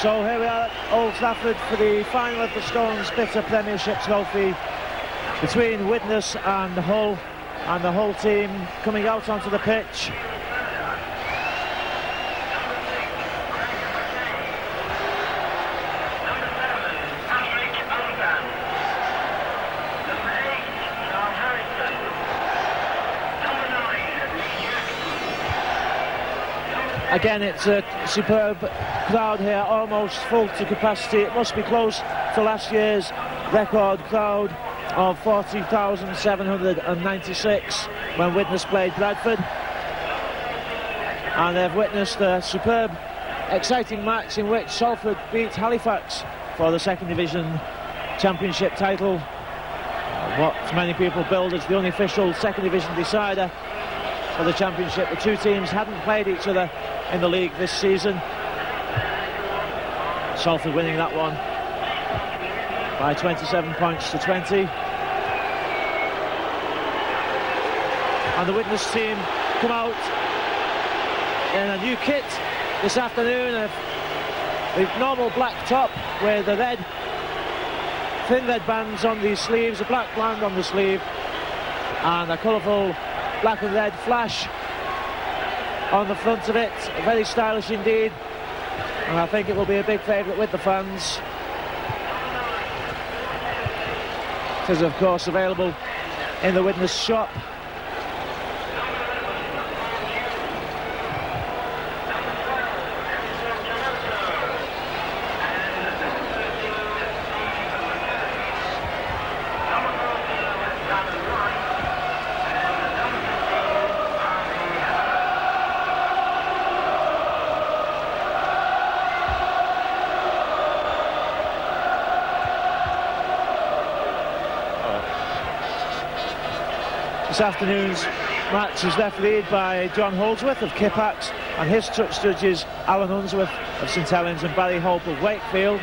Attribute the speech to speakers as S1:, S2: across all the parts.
S1: So here we are at Old Trafford for the final of the Stones Bitter Premiership Trophy between Widnes and Hull, and the Hull team coming out onto the pitch. Again, it's a superb crowd here, almost full to capacity. It must be close to last year's record crowd of 40,796 when Widnes played Bradford. And they've witnessed a superb, exciting match in which Salford beat Halifax for the second division championship title. What many people billed as the unofficial second division decider for the championship. The two teams hadn't played each other in the league this season. Salford winning that one by 27 points to 20. And the Widnes team come out in a new kit this afternoon, a normal black top with the red, thin red bands on the sleeves, a black band on the sleeve, and a colourful black and red flash on the front of it. Very stylish indeed, and I think it will be a big favourite with the fans. It is of course available in the Widnes shop. This afternoon's match is refereed by John Holdsworth of Kippax, and his touch judges Alan Unsworth of St Helens and Barry Hope of Wakefield.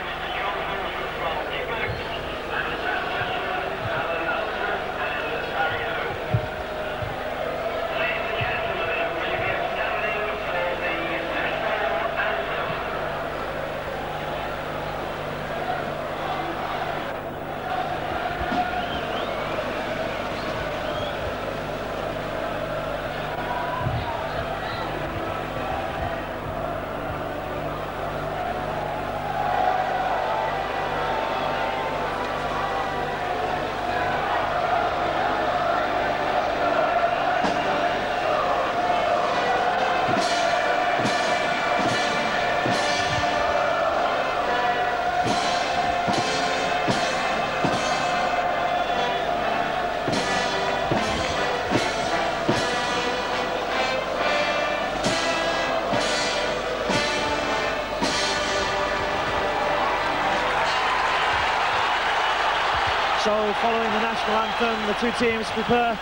S1: So following the national anthem, the two teams prepare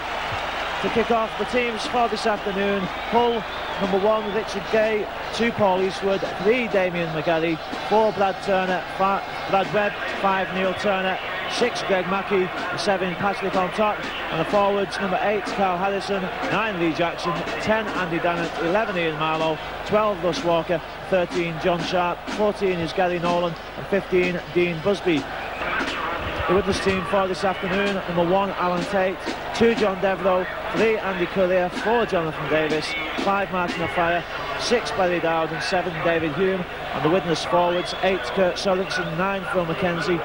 S1: to kick off the teams for this afternoon. Hull, number 1, Richard Gay, 2, Paul Eastwood, 3, Damien McGarry, 4, Brad Turner, Brad Webb, 5, Neil Turner, 6, Greg Mackey, 7, Patrick on top, and the forwards, number 8, Carl Harrison, 9, Lee Jackson, 10, Andy Dannett, 11, Ian Marlowe, 12, Russ Walker, 13, John Sharp, 14 is Gary Nolan, and 15, Dean Busby. The Widnes team for this afternoon: number 1, Alan Tate, 2, John Devereux, 3, Andy Courier, 4, Jonathan Davis, 5, Martin O'Fire, 6 Barry Dowd and 7 David Hume. And the Widnes forwards, 8 Kurt Sorensen, 9 Phil McKenzie,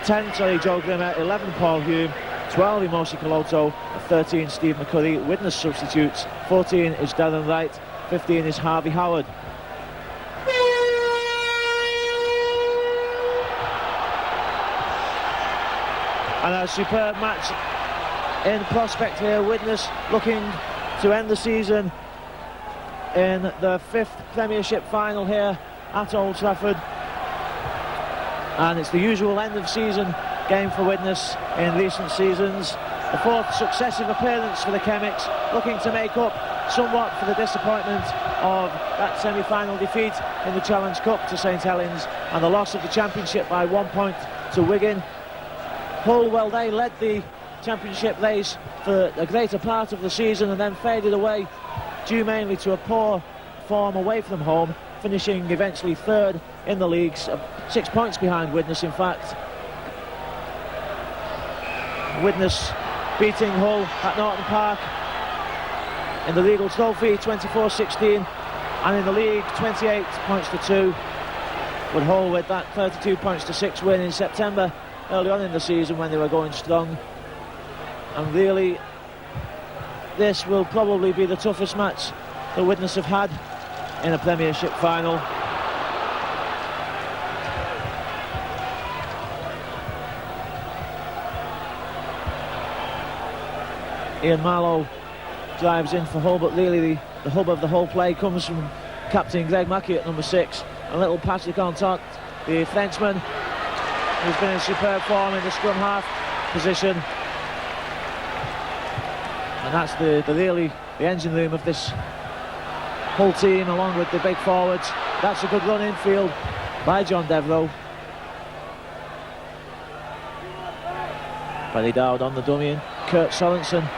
S1: 10 Joe Grimmer, 11 Paul Hume, 12 Imosi Koloto, 13 Steve McCurry. Widnes substitutes, 14 is Darren Wright, 15 is Harvey Howard. And a superb match in prospect here. Widnes looking to end the season in the 5th Premiership final here at Old Trafford. And it's the usual end of season game for Widnes in recent seasons. The 4th successive appearance for the Chemics, looking to make up somewhat for the disappointment of that semi-final defeat in the Challenge Cup to St Helens and the loss of the championship by 1 point to Wigan. Hull, well, they led the championship race for a greater part of the season and then faded away due mainly to a poor form away from home, finishing eventually 3rd in the leagues, 6 points behind Widnes in fact. Widnes beating Hull at Norton Park in the Legal Trophy 24-16 and in the league 28 points to 2, with Hull with that 32 points to 6 win in September early on in the season when they were going strong. And really this will probably be the toughest match the Widnes have had in a Premiership final. Ian Marlowe drives in for Hull, but really the hub of the whole play comes from captain Greg Mackey at number 6. A little Patrick Antot, the Frenchman, who's been in superb form in the scrum half position. And that's the engine room of this whole team, along with the big forwards. That's a good run infield by John Devereux. Barry Dowd on the dummy. Kurt Sorensen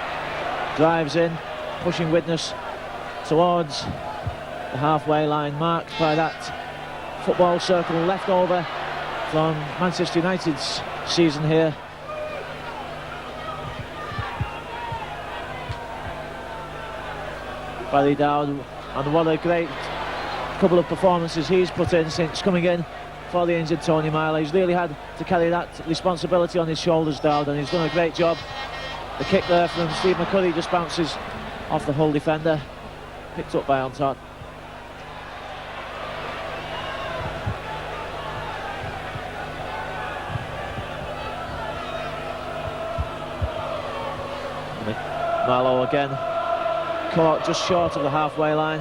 S1: drives in, pushing Widnes towards the halfway line, marked by that football circle left over from Manchester United's season here. Barry Dowd, and what a great couple of performances he's put in since coming in for the injured Tony Myler. He's really had to carry that responsibility on his shoulders, Dowd, and he's done a great job. The kick there from Steve McCurry just bounces off the Hull defender, picked up by Antot. Marlowe again, caught just short of the halfway line.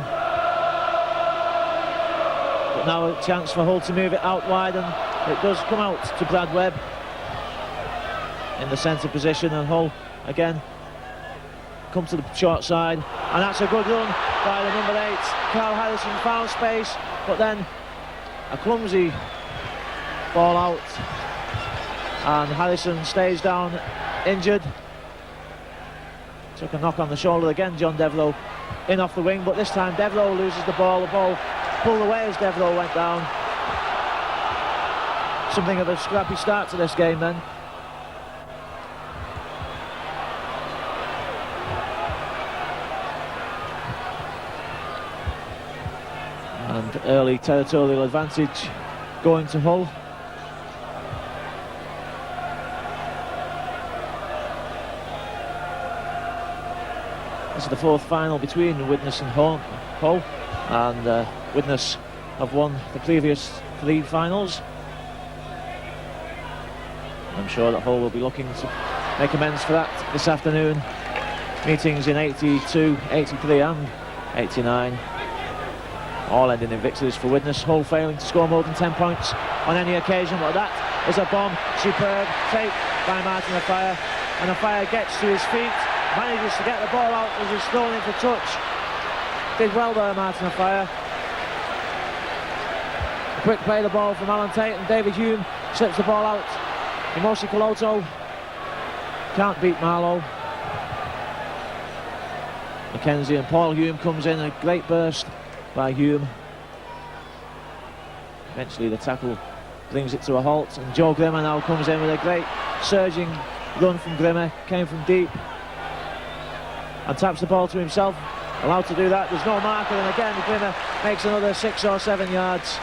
S1: But now a chance for Hull to move it out wide, and it does come out to Brad Webb in the centre position, and Hull again come to the short side, and that's a good run by the number 8. Carl Harrison found space, but then a clumsy ball out, and Harrison stays down injured. Took a knock on the shoulder again, John Devereux in off the wing, but this time Devereux loses the ball pulled away as Devereux went down. Something of a scrappy start to this game then. And early territorial advantage going to Hull. This is the 4th final between Widnes and Hull, and Widnes have won the previous 3 finals. I'm sure that Hull will be looking to make amends for that this afternoon. Meetings in 82, 83 and 89, all ending in victories for Widnes. Hull failing to score more than 10 points on any occasion, but that is a bomb. Superb take by Martin Offiah, and Offiah gets to his feet, manages to get the ball out as he's thrown in for touch. Did well there, Martin Offiah. A quick play the ball from Alan Tate, and David Hume slips the ball out. Imosi Koloto can't beat Marlowe. McKenzie and Paul Hume comes in, a great burst by Hume. Eventually the tackle brings it to a halt, and Joe Grimmer now comes in with a great surging run from Grimmer, came from deep and taps the ball to himself allowed to do that. There's no marker, and again Grimmer makes another 6 or 7 yards.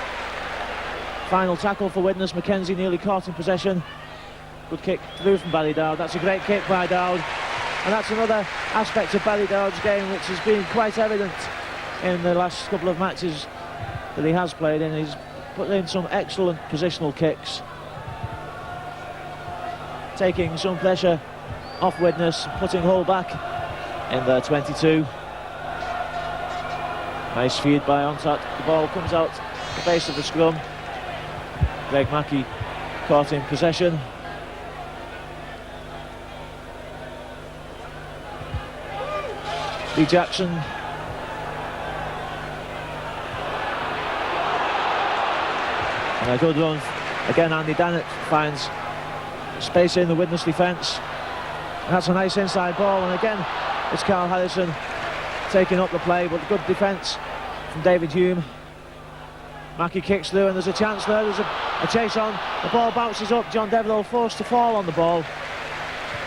S1: Final tackle for Widnes. Mackenzie nearly caught in possession. Good kick through from Barry Dowd. That's a great kick by Dowd, and that's another aspect of Barry Dowd's game which has been quite evident in the last couple of matches that he has played in. He's put in some excellent positional kicks, taking some pressure off Widnes, putting Hull back in their 22. Nice feed by Ontat. The ball comes out the base of the scrum. Greg Mackey caught in possession. Lee Jackson. And a good run. Again, Andy Dannett finds space in the Widnes defence. And that's a nice inside ball, and again it's Carl Harrison taking up the play, but good defence from David Hume. Mackey kicks through, and there's a chance there. There's a chase on. The ball bounces up. John Deverell forced to fall on the ball,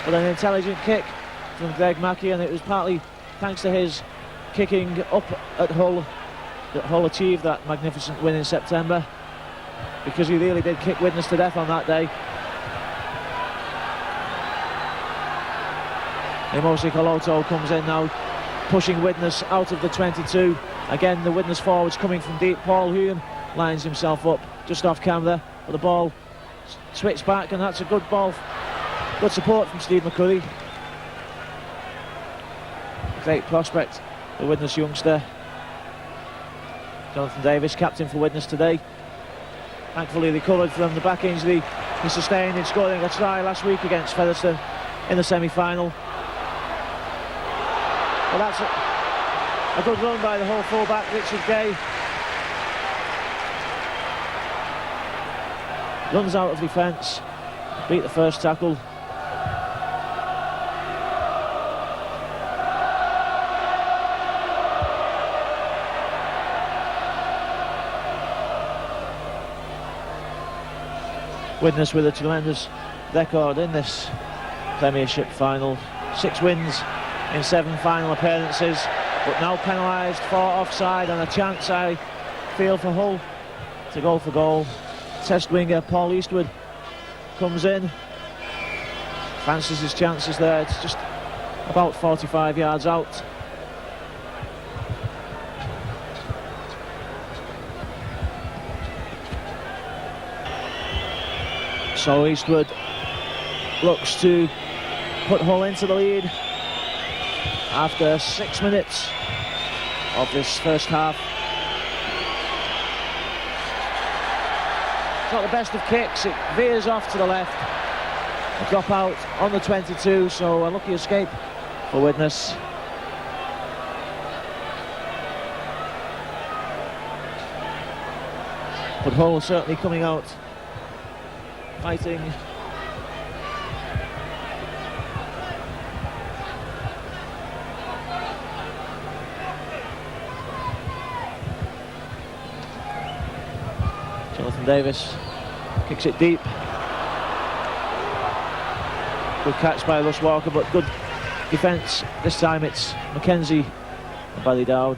S1: but an intelligent kick from Greg Mackey, and it was partly thanks to his kicking up at Hull that Hull achieved that magnificent win in September, because he really did kick Widnes to death on that day. Emosi Koloto comes in now, pushing Widnes out of the 22. Again, the Widnes forwards coming from deep. Paul Hume lines himself up just off camera, but the ball switched back, and that's a good ball. Good support from Steve McCurry. Great prospect, the Widnes youngster. Jonathan Davis, captain for Widnes today. Thankfully recovered from the back injury he sustained in scoring a try last week against Featherstone in the semi-final. Well, that's a good run by the Hull fullback, Richard Gay. Runs out of defence, beat the first tackle. Widnes with a tremendous record in this Premiership final. 6 wins in 7 final appearances, but now penalised for offside, and a chance, I feel, for Hull to go for goal. Test winger Paul Eastwood comes in, fancies his chances there. It's just about 45 yards out. So Eastwood looks to put Hull into the lead after 6 minutes of this first half. It's not the best of kicks, it veers off to the left. A drop out on the 22, so a lucky escape for Widnes. But Hull certainly coming out fighting. Jonathan Davis kicks it deep. Good catch by Russ Walker, but good defence. This time it's Mackenzie and Barry Dowd.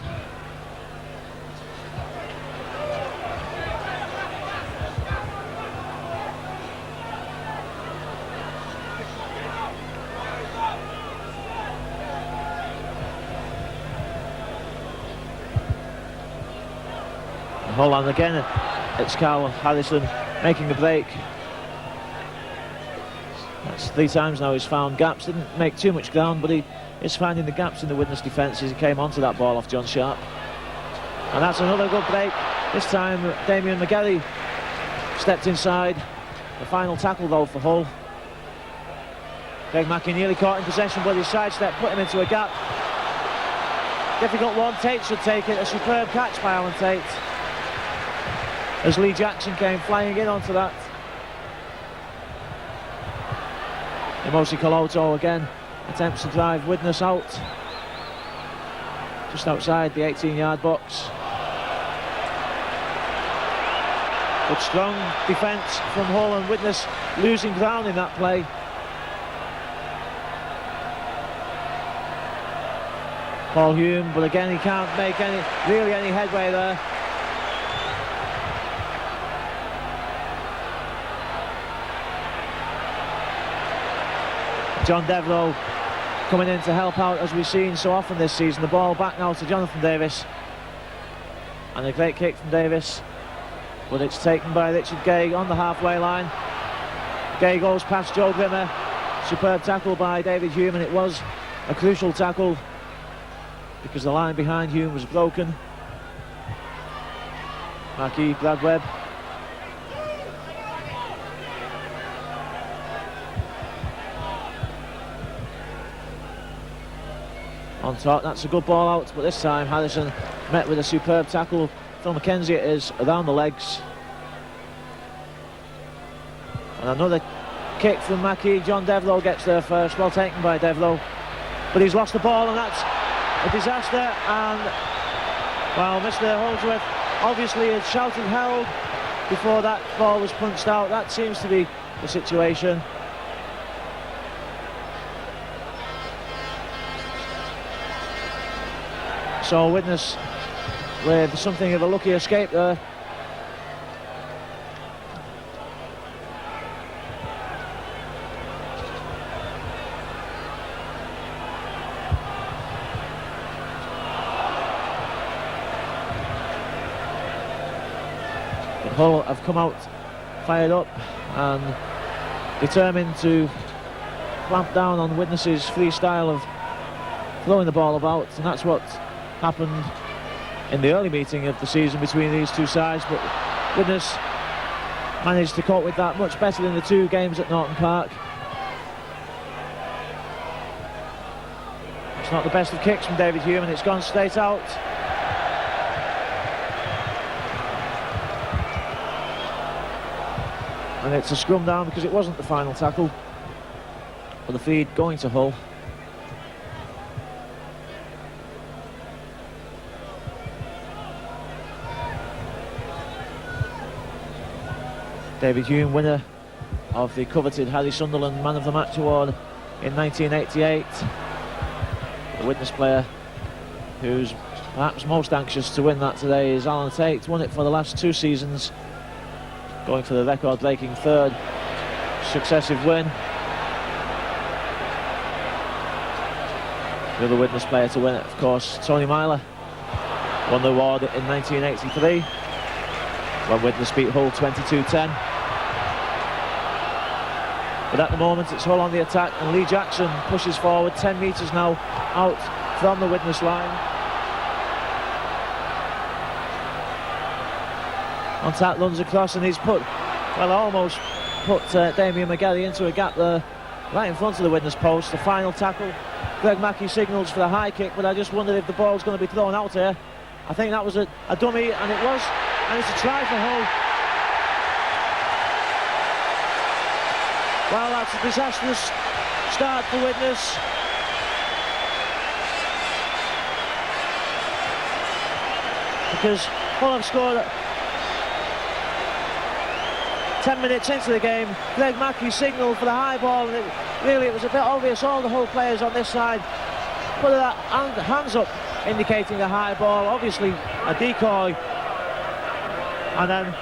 S1: Holland again, it's Carl Harrison making a break. That's 3 times now he's found gaps. Didn't make too much ground, but he is finding the gaps in the Widnes defence as he came onto that ball off John Sharp. And that's another good break. This time Damien McGarry stepped inside. The final tackle though for Hull. Greg Mackey nearly caught in possession, but his sidestep put him into a gap. Difficult one. Tate should take it. A superb catch by Alan Tate, as Lee Jackson came flying in onto that. Emosi Koloto again attempts to drive Widnes out just outside the 18-yard box. But strong defence from Hull, and Widnes losing ground in that play. Paul Hume, but again he can't make really any headway there. John Devlow coming in to help out, as we've seen so often this season. The ball back now to Jonathan Davis, and a great kick from Davis, but it's taken by Richard Gay on the halfway line. Gay goes past Joe Grimmer. Superb tackle by David Hume, and it was a crucial tackle because the line behind Hume was broken. Mackie, Brad Webb. On top, that's a good ball out, but this time Harrison met with a superb tackle. Phil McKenzie it is, around the legs. And another kick from Mackie. John Devlow gets there first, well taken by Devlow. But he's lost the ball, and that's a disaster. And, well, Mr. Holdsworth obviously had shouted held before that ball was punched out. That seems to be the situation. So Widnes with something of a lucky escape there. But Hull have come out fired up and determined to clamp down on Widnes' free style of throwing the ball about, and that's what happened in the early meeting of the season between these two sides. But Widnes managed to cope with that much better than the two games at Norton Park. It's not the best of kicks from David Hume, and it's gone straight out. And it's a scrum down because it wasn't the final tackle, but the feed going to Hull. David Hume, winner of the coveted Harry Sunderland Man of the Match award in 1988. The Widnes player who's perhaps most anxious to win that today is Alan Tate. Won it for the last two seasons, going for the record-breaking third successive win. The other Widnes player to win it, of course, Tony Myler, won the award in 1983 when Widnes beat Hull 22-10. But at the moment it's Hull on the attack, and Lee Jackson pushes forward 10 metres now out from the Widnes line. On tap, runs across, and he's almost put Damien McGarry into a gap there right in front of the Widnes post. The final tackle, Greg Mackie signals for the high kick, but I just wondered if the ball's going to be thrown out here. I think that was a dummy, and it was, and it's a try for Hull. Well, that's a disastrous start for Widnes. Because Hull have scored 10 minutes into the game. Greg Mackie signalled for the high ball, and it was a bit obvious. All the Hull players on this side put their hands up, indicating the high ball, obviously a decoy. And then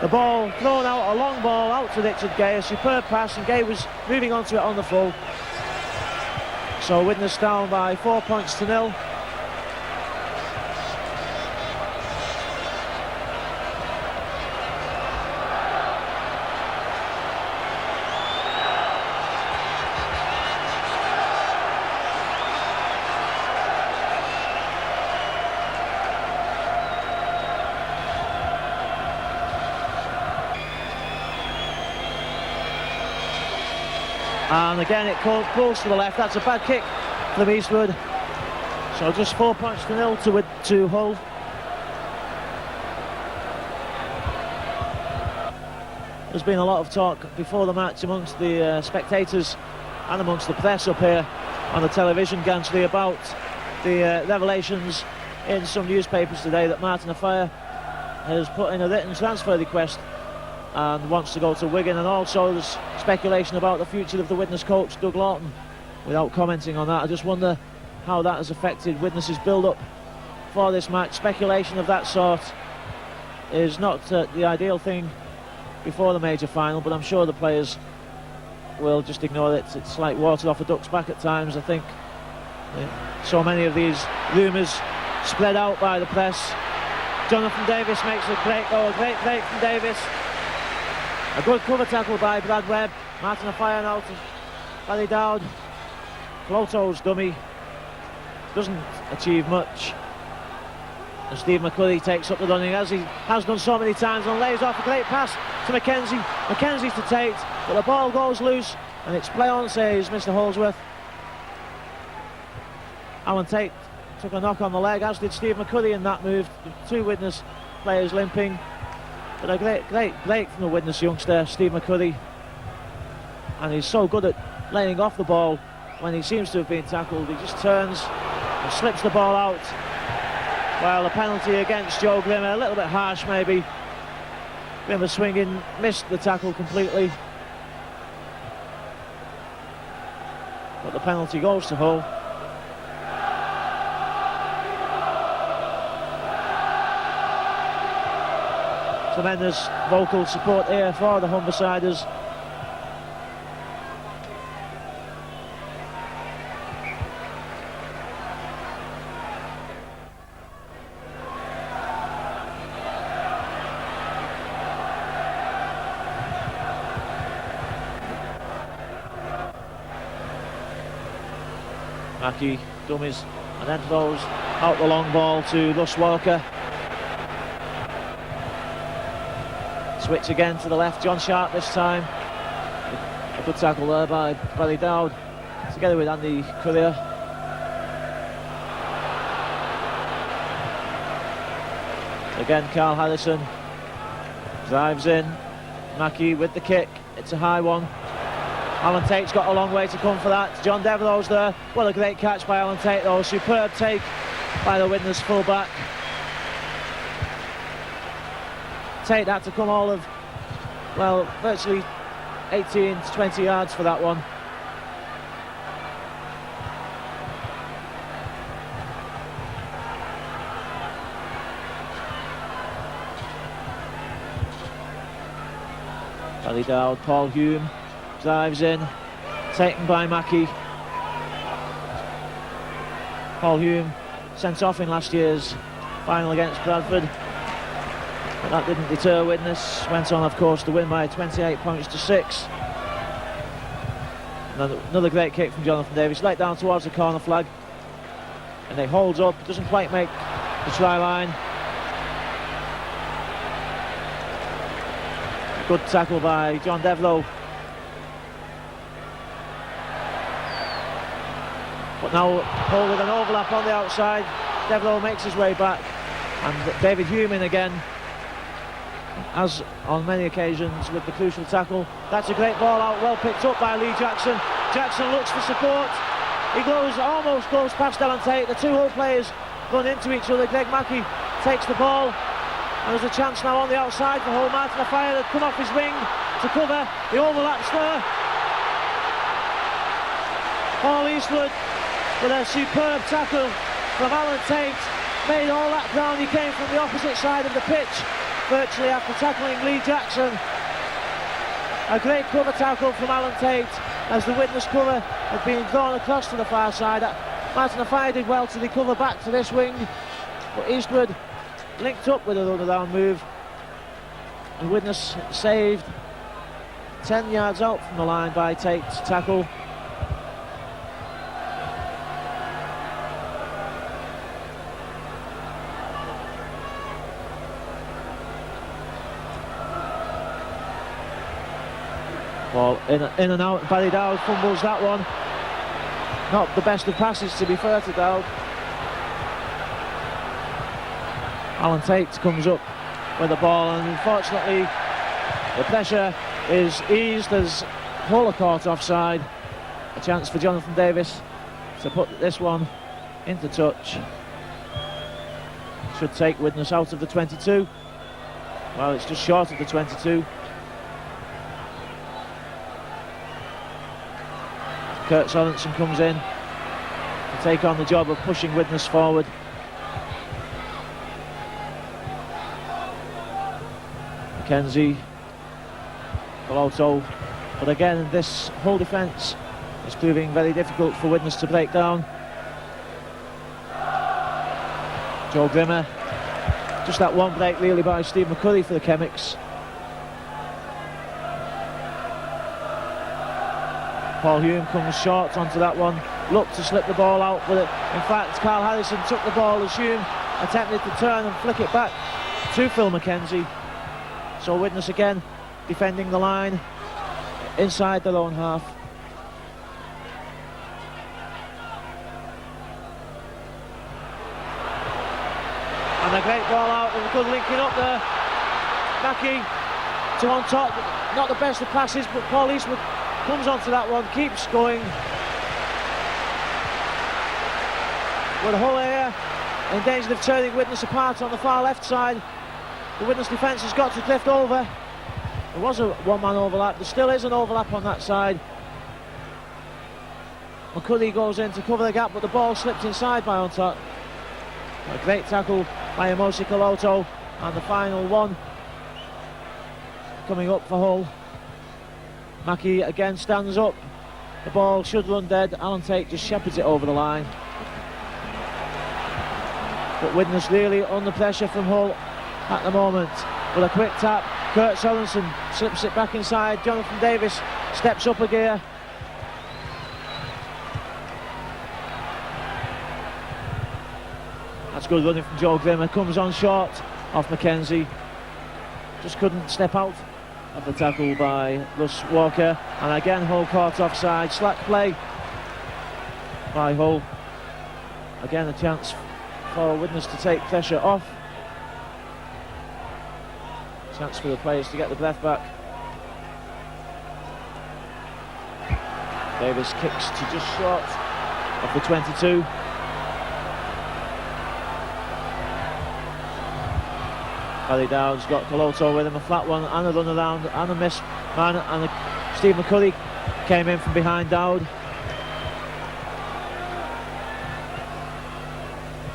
S1: the ball thrown out, a long ball out to Richard Gay, a superb pass, and Gay was moving onto it on the full. So Widnes down by 4 points to 0. And again it pulls to the left. That's a bad kick from Eastwood. So just 4 points to 0 to Hull. There's been a lot of talk before the match amongst the spectators and amongst the press up here on the television gantry about the revelations in some newspapers today that Martin Offiah has put in a written transfer request and wants to go to Wigan, and also there's speculation about the future of the Widnes coach Doug Lawton. Without commenting on that, I just wonder how that has affected Widnes' build-up for this match. Speculation of that sort is not the ideal thing before the major final, but I'm sure the players will just ignore it. It's like water off a duck's back at times, I think. So many of these rumours spread out by the press. Jonathan Davis makes a great goal, a great break from Davis. A good cover tackle by Brad Webb. Martin Afire now to Barry Dowd. Floto's dummy doesn't achieve much. And Steve McCurry takes up the running, as he has done so many times, and lays off a great pass to Mackenzie. Mackenzie to Tate, but the ball goes loose, and it's play on, says Mr. Holsworth. Alan Tate took a knock on the leg, as did Steve McCurry in that move. The two Widnes players limping, but a great break from the Widnes youngster, Steve McCurry. And he's so good at laying off the ball when he seems to have been tackled. He just turns and slips the ball out. Well, the penalty against Joe Grimmer, a little bit harsh maybe. Grimmer swinging, missed the tackle completely. But the penalty goes to Hull. Tremendous vocal support here for the Humbersiders. Mackey dummies and then throws out the long ball to Russ Walker. Switch again to the left, John Sharp this time. A good tackle there by Barry Dowd, together with Andy Courier. Again, Carl Harrison drives in. Mackey with the kick, it's a high one. Alan Tate's got a long way to come for that. John Devereux's there. What a great catch by Alan Tate though. Superb take by the Widnes fullback. Tate had to come all of, well, virtually 18 to 20 yards for that one. Barry Dowd, Paul Hume drives in, taken by Mackey. Paul Hume sent off in last year's final against Bradford, but that didn't deter Widnes. Went on, of course, to win by 28 points to 6. Another great kick from Jonathan Davis, let down towards the corner flag, and it holds up, doesn't quite make the try line. Good tackle by John Devereux. But now Hull with an overlap on the outside. Devereux makes his way back, and David Hume in again, as on many occasions with the crucial tackle. That's a great ball out, well picked up by Lee Jackson. Jackson looks for support. He almost goes past Alan Tate. The two Hull players run into each other. Greg Mackey takes the ball, and there's a chance now on the outside for Hull. Martin Afire had come off his wing to cover. The overlap's there. Paul Eastwood with a superb tackle from Alan Tate. Made all that ground. He came from the opposite side of the pitch, virtually after tackling Lee Jackson. A great cover tackle from Alan Tate as the Widnes cover had been drawn across to the far side. Martin Afire did well to recover back to this wing, but Eastwood linked up with a run-around move, and Widnes saved 10 yards out from the line by Tate's tackle. Ball in and out. Barry Dowd fumbles that one. Not the best of passes, to be fair to Dowd. Alan Tate comes up with the ball, and unfortunately the pressure is eased as Hull are caught offside. A chance for Jonathan Davis to put this one into touch. Should take Widnes out of the 22. Well, it's just short of the 22. Kurt Sorensen comes in to take on the job of pushing Widnes forward. Mackenzie, Colotto, but again this whole defence is proving very difficult for Widnes to break down. Joe Grimmer, just that one break really by Steve McCurry for the Chemics. Paul Hume comes short onto that one, looked to slip the ball out, but in fact Carl Harrison took the ball as Hume attempted to turn and flick it back to Phil Mackenzie. So Widnes again defending the line inside their own half. And a great ball out and a good linking up there. Mackey to on top, not the best of passes, but Paul Eastwood comes onto that one, keeps going. With Hull here in danger of turning Widnes apart on the far left side. The Widnes defence has got to drift over. There was a one-man overlap, there still is an overlap on that side. McCurry goes in to cover the gap, but the ball slipped inside by Ontot. A great tackle by Emosi Colotto, and the final one coming up for Hull. Mackey again stands up, the ball should run dead, Alan Tate just shepherds it over the line. But Widnes really under pressure from Hull at the moment. With a quick tap, Kurt Sorensen slips it back inside, Jonathan Davis steps up a gear. That's good running from Joe Grimmer, comes on short off Mackenzie. Just couldn't step out of the tackle by Russ Walker. And again Hull caught offside, slack play by Hull. Again a chance for Widnes to take pressure off. Chance for the players to get the breath back. Davis kicks to just short of the 22. Paddy Dowd's got Colotto with him, a flat one and a run around and a miss man, and Steve McCurry came in from behind Dowd.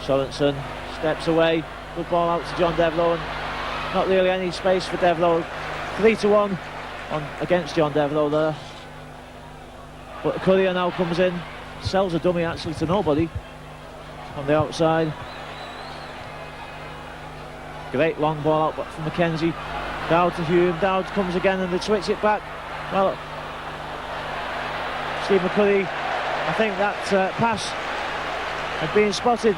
S1: Sorensen steps away, good ball out to John Devlow, and not really any space for Devlow. 3-1 against John Devlow there. But Courier now comes in, sells a dummy actually to nobody on the outside. Great long ball out from Mackenzie. Dowd to Hume, Dowd comes again and they switch it back. Well, Steve McCurry, I think that pass had been spotted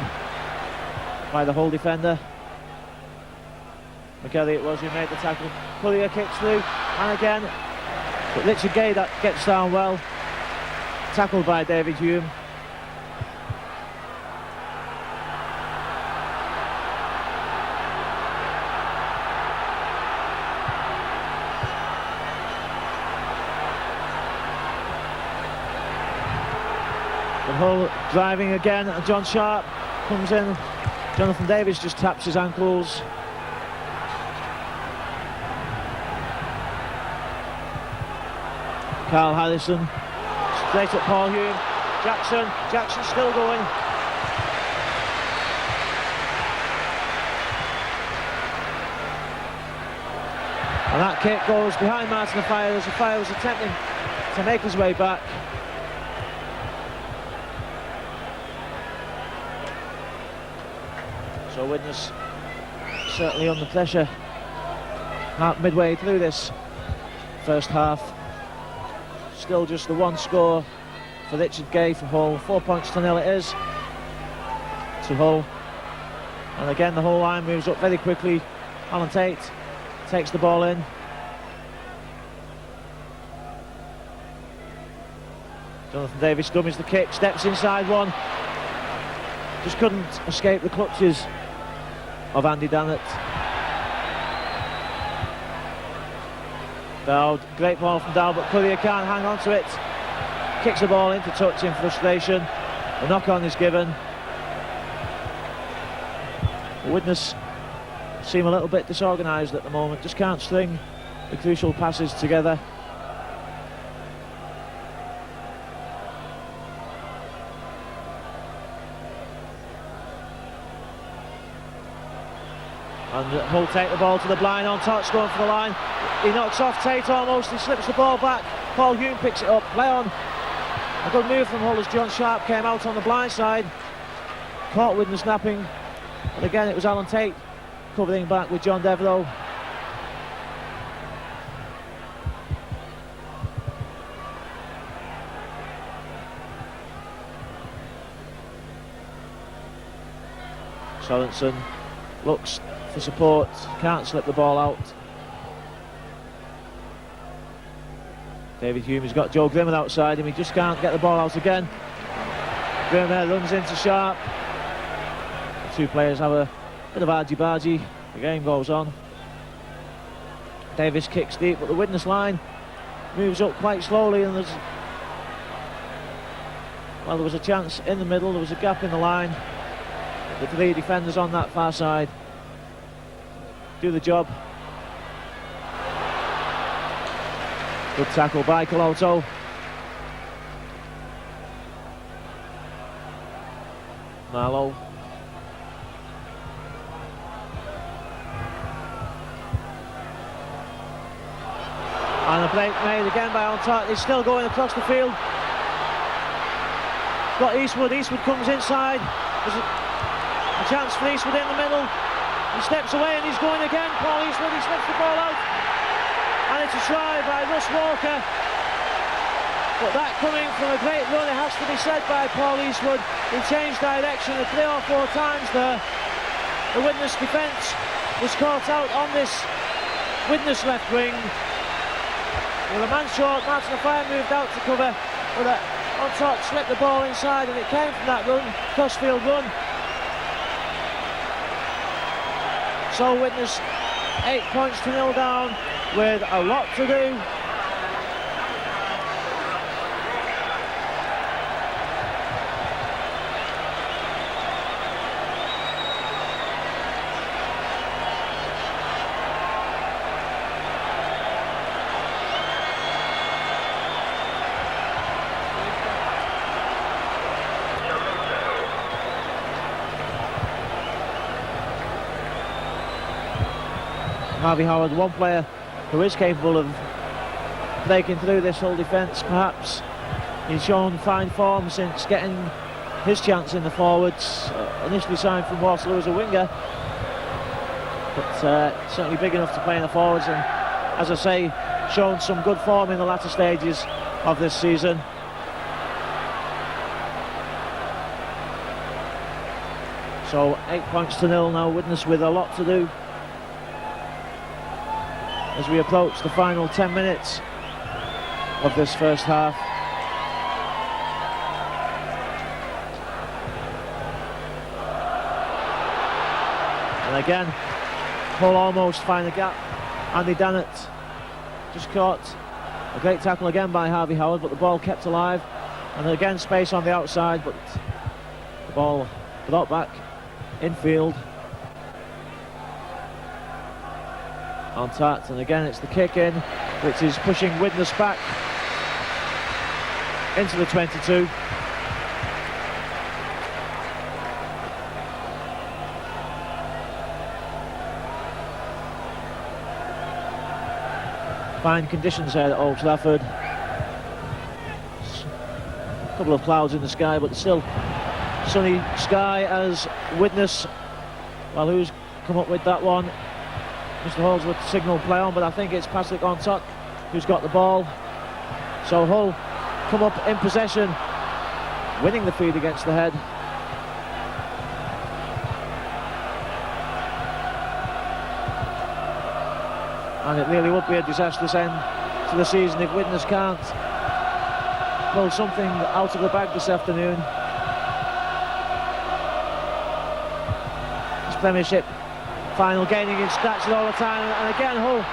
S1: by the Hull defender. McCurry it was who made the tackle. Courier kicks through, and again, but Richard Gay that gets down well. Tackled by David Hume. Hull driving again, and John Sharp comes in. Jonathan Davis just taps his ankles. Carl Harrison straight at Paul Hume. Jackson still going. And that kick goes behind Martin Afire as Afire was attempting to make his way back. So Widnes certainly under pressure midway through this first half. Still just the one score for Richard Gay for Hull. 4-0 it is to Hull. And again the Hull line moves up very quickly. Alan Tate takes the ball in. Jonathan Davis dummies the kick, steps inside one. Just couldn't escape the clutches of Andy Dannett. Dowd, great ball from Dowd, but Courier can't hang on to it. Kicks the ball into touch in frustration. The knock-on is given. Widnes seem a little bit disorganised at the moment, just can't string the crucial passes together. And Hull take the ball to the blind. On touch, going for the line. He knocks off Tate almost. He slips the ball back. Paul Hume picks it up. Play on. A good move from Hull as John Sharp came out on the blind side. Caught Widnes napping. And again, it was Alan Tate covering back with John Devereux. Sorensen looks for support, can't slip the ball out. David Hume has got Joe Grimmer outside him, he just can't get the ball out again. Grimmer runs into Sharp. The two players have a bit of argy-bargy, the game goes on. Davis kicks deep, but the Widnes line moves up quite slowly, and there was a chance in the middle, there was a gap in the line. The three defenders on that far side do the job. Good tackle by Coloto. Marlowe. And a break made again by Ontart. He's still going across the field. Got Eastwood. Eastwood comes inside. There's a chance for Eastwood in the middle. He steps away and he's going again. Paul Eastwood, he slips the ball out. And it's a try by Russ Walker. But that coming from a great run, it has to be said, by Paul Eastwood. He changed direction 3 or 4 times there. The Widnes defence was caught out on this Widnes left wing. With a man short, Martin Afire moved out to cover. But on top, slipped the ball inside, and it came from that run, crossfield run. So Widnes 8 points to 0 down with a lot to do. Harvey Howard, one player who is capable of breaking through this whole defence, perhaps. He's shown fine form since getting his chance in the forwards. Initially signed from Waterloo as a winger, but certainly big enough to play in the forwards, and as I say, shown some good form in the latter stages of this season. So 8 points to 0 now, Widnes with a lot to do as we approach the final 10 minutes of this first half. And again, Hull almost find the gap. Andy Dannett just caught a great tackle again by Harvey Howard, but the ball kept alive. And again, space on the outside, but the ball brought back infield. On Tat, and again it's the kick in, which is pushing Widnes back into the 22. Fine conditions there at Old Trafford. A couple of clouds in the sky, but still sunny sky as Widnes, well, who's come up with that one? Mr. Holdsworth signal play on, but I think it's Patrick on top who's got the ball. So Hull come up in possession, winning the feed against the head. And it really would be a disastrous end to the season if Widnes can't pull something out of the bag this afternoon. This Premiership final gaining in stature all the time, and again Hull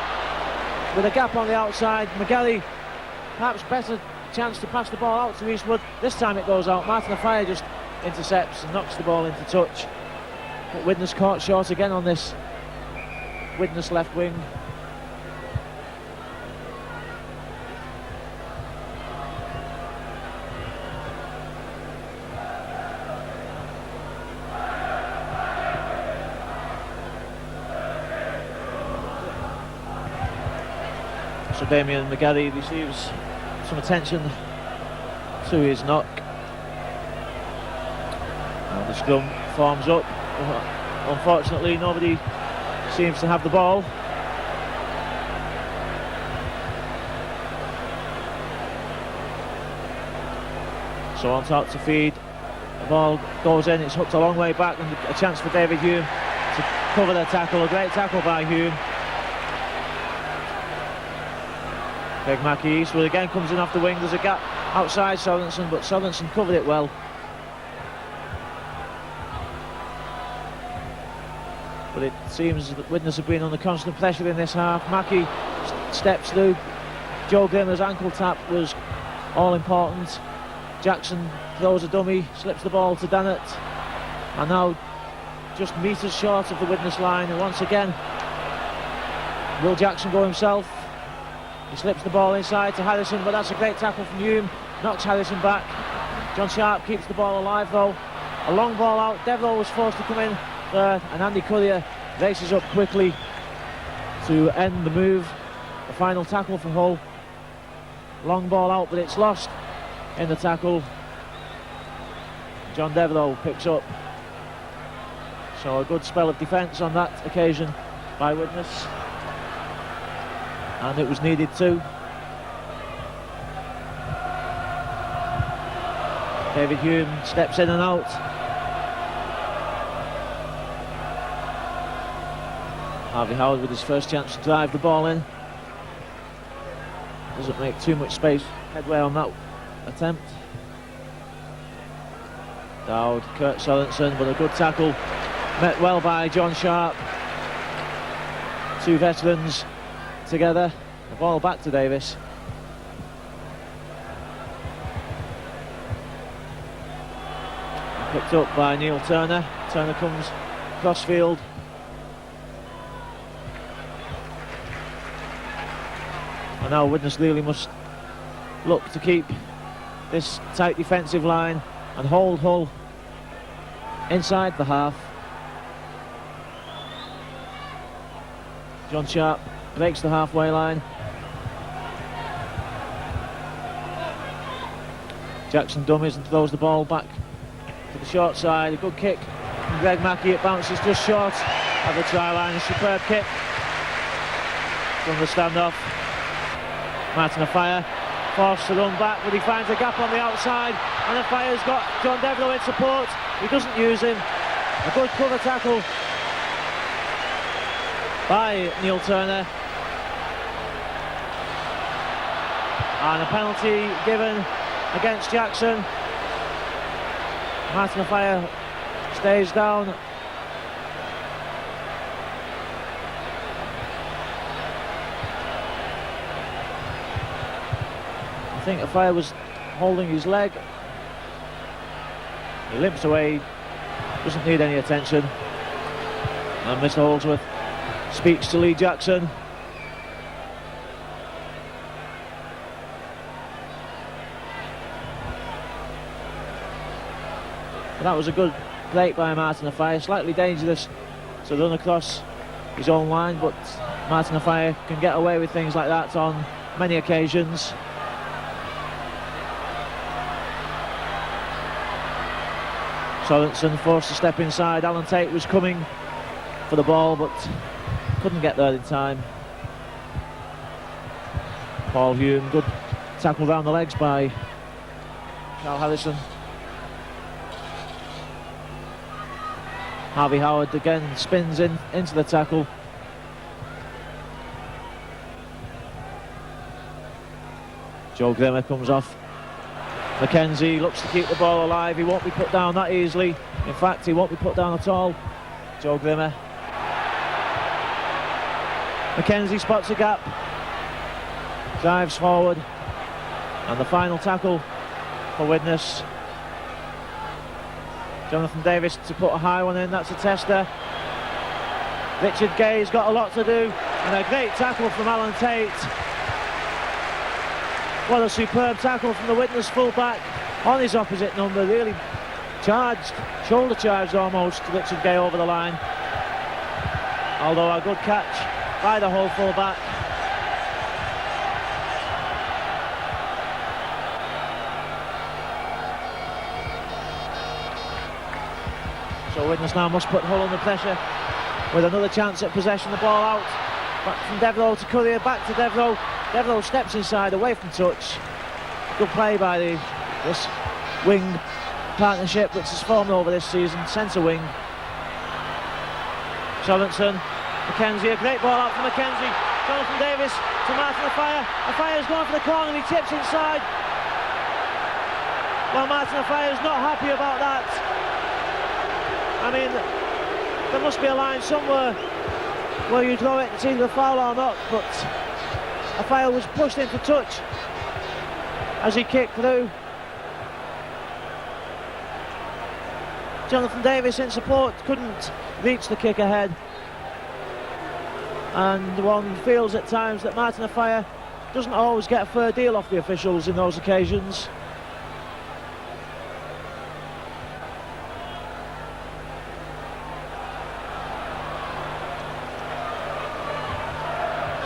S1: with a gap on the outside. McGarry perhaps better chance to pass the ball out to Eastwood. This time it goes out. Martin Afire just intercepts and knocks the ball into touch. But Widnes caught short again on this Widnes left wing. So Damien McGarry receives some attention to his knock. And the scrum forms up. Unfortunately, nobody seems to have the ball. So on top to feed. The ball goes in, it's hooked a long way back, and a chance for David Hume to cover the tackle. A great tackle by Hume. Greg Mackey Eastwood again comes in off the wing. There's a gap outside Sorensen, but Sorensen covered it well. But it seems that Widnes have been under constant pressure in this half. Mackey steps through. Joe Grimmer's ankle tap was all important. Jackson throws a dummy, slips the ball to Dannett, and now just metres short of the Widnes line. And once again, will Jackson go himself? He slips the ball inside to Harrison, but that's a great tackle from Hume. Knocks Harrison back. John Sharp keeps the ball alive though. A long ball out. Devereux was forced to come in there, and Andy Currier races up quickly to end the move. The final tackle for Hull. Long ball out, but it's lost in the tackle. John Devereux picks up. So a good spell of defence on that occasion by Widnes, and it was needed too. David Hume steps in and out. Harvey Howard with his first chance to drive the ball in. Doesn't make too much space headway on that attempt. Dowd, Kurt Sorensen, but a good tackle met well by John Sharp. Two veterans together. The ball back to Davis. Picked up by Neil Turner. Turner comes crossfield. And now Widnes really must look to keep this tight defensive line and hold Hull inside the half. John Sharp breaks the halfway line. Jackson dummies and throws the ball back to the short side. A good kick from Greg Mackey. It bounces just short of the try line. A superb kick from the standoff. Martin Afire forced to run back, but he finds a gap on the outside, and Afire's got John Devereux in support. He doesn't use him. A good cover tackle by Neil Turner, and a penalty given against Jackson. Martin Afire stays down. I think Afire was holding his leg. He limps away, doesn't need any attention, and Mr. Holdsworth speaks to Lee Jackson. But that was a good break by Martin Afire. Slightly dangerous to run across his own line, but Martin Afire can get away with things like that on many occasions. Sorensen forced to step inside. Alan Tate was coming for the ball, but couldn't get there in time. Paul Hume, good tackle down the legs by Carl Harrison. Harvey Howard again spins into the tackle. Joe Grimmer comes off. McKenzie looks to keep the ball alive. He won't be put down that easily. In fact, he won't be put down at all. Joe Grimmer. McKenzie spots a gap, drives forward, and the final tackle for Widnes. Jonathan Davis to put a high one in. That's a tester. Richard Gay's got a lot to do, and a great tackle from Alan Tate. What a superb tackle from the Widnes fullback on his opposite number. Really charged, shoulder charged almost, Richard Gay over the line. Although a good catch by the Hull fullback. So Widnes now must put Hull under pressure with another chance at possession. The ball out, back from Devereux to Courier, back to Devereux. Devereux steps inside, away from touch. Good play by this wing partnership which has formed over this season, centre wing. Sorensen, McKenzie, a great ball out from McKenzie. Jonathan Davis to Martin Offiah. Offiah's going for the corner and he tips inside. Well, Martin Offiah's not happy about that. I mean, there must be a line somewhere where you throw it, it's either a foul or not, but Offiah was pushed into touch as he kicked through. Jonathan Davis in support couldn't reach the kick ahead, and one feels at times that Martin Offiah doesn't always get a fair deal off the officials in those occasions.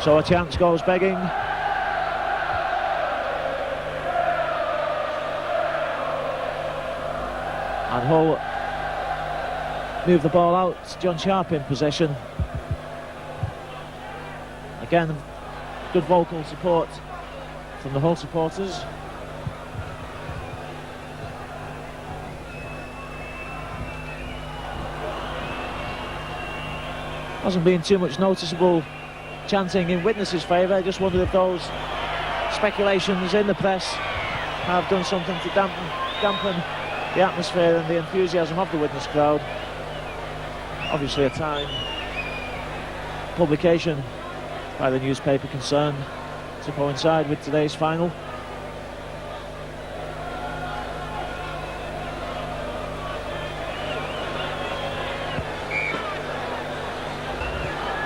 S1: So a chance goes begging. And Hull move the ball out. John Sharp in possession. Again, good vocal support from the Hull supporters. Hasn't been too much noticeable chanting in Widnes' favour. I just wondered if those speculations in the press have done something to dampen the atmosphere and the enthusiasm of the Widnes crowd. Obviously a Time publication by the newspaper concerned to coincide with today's final.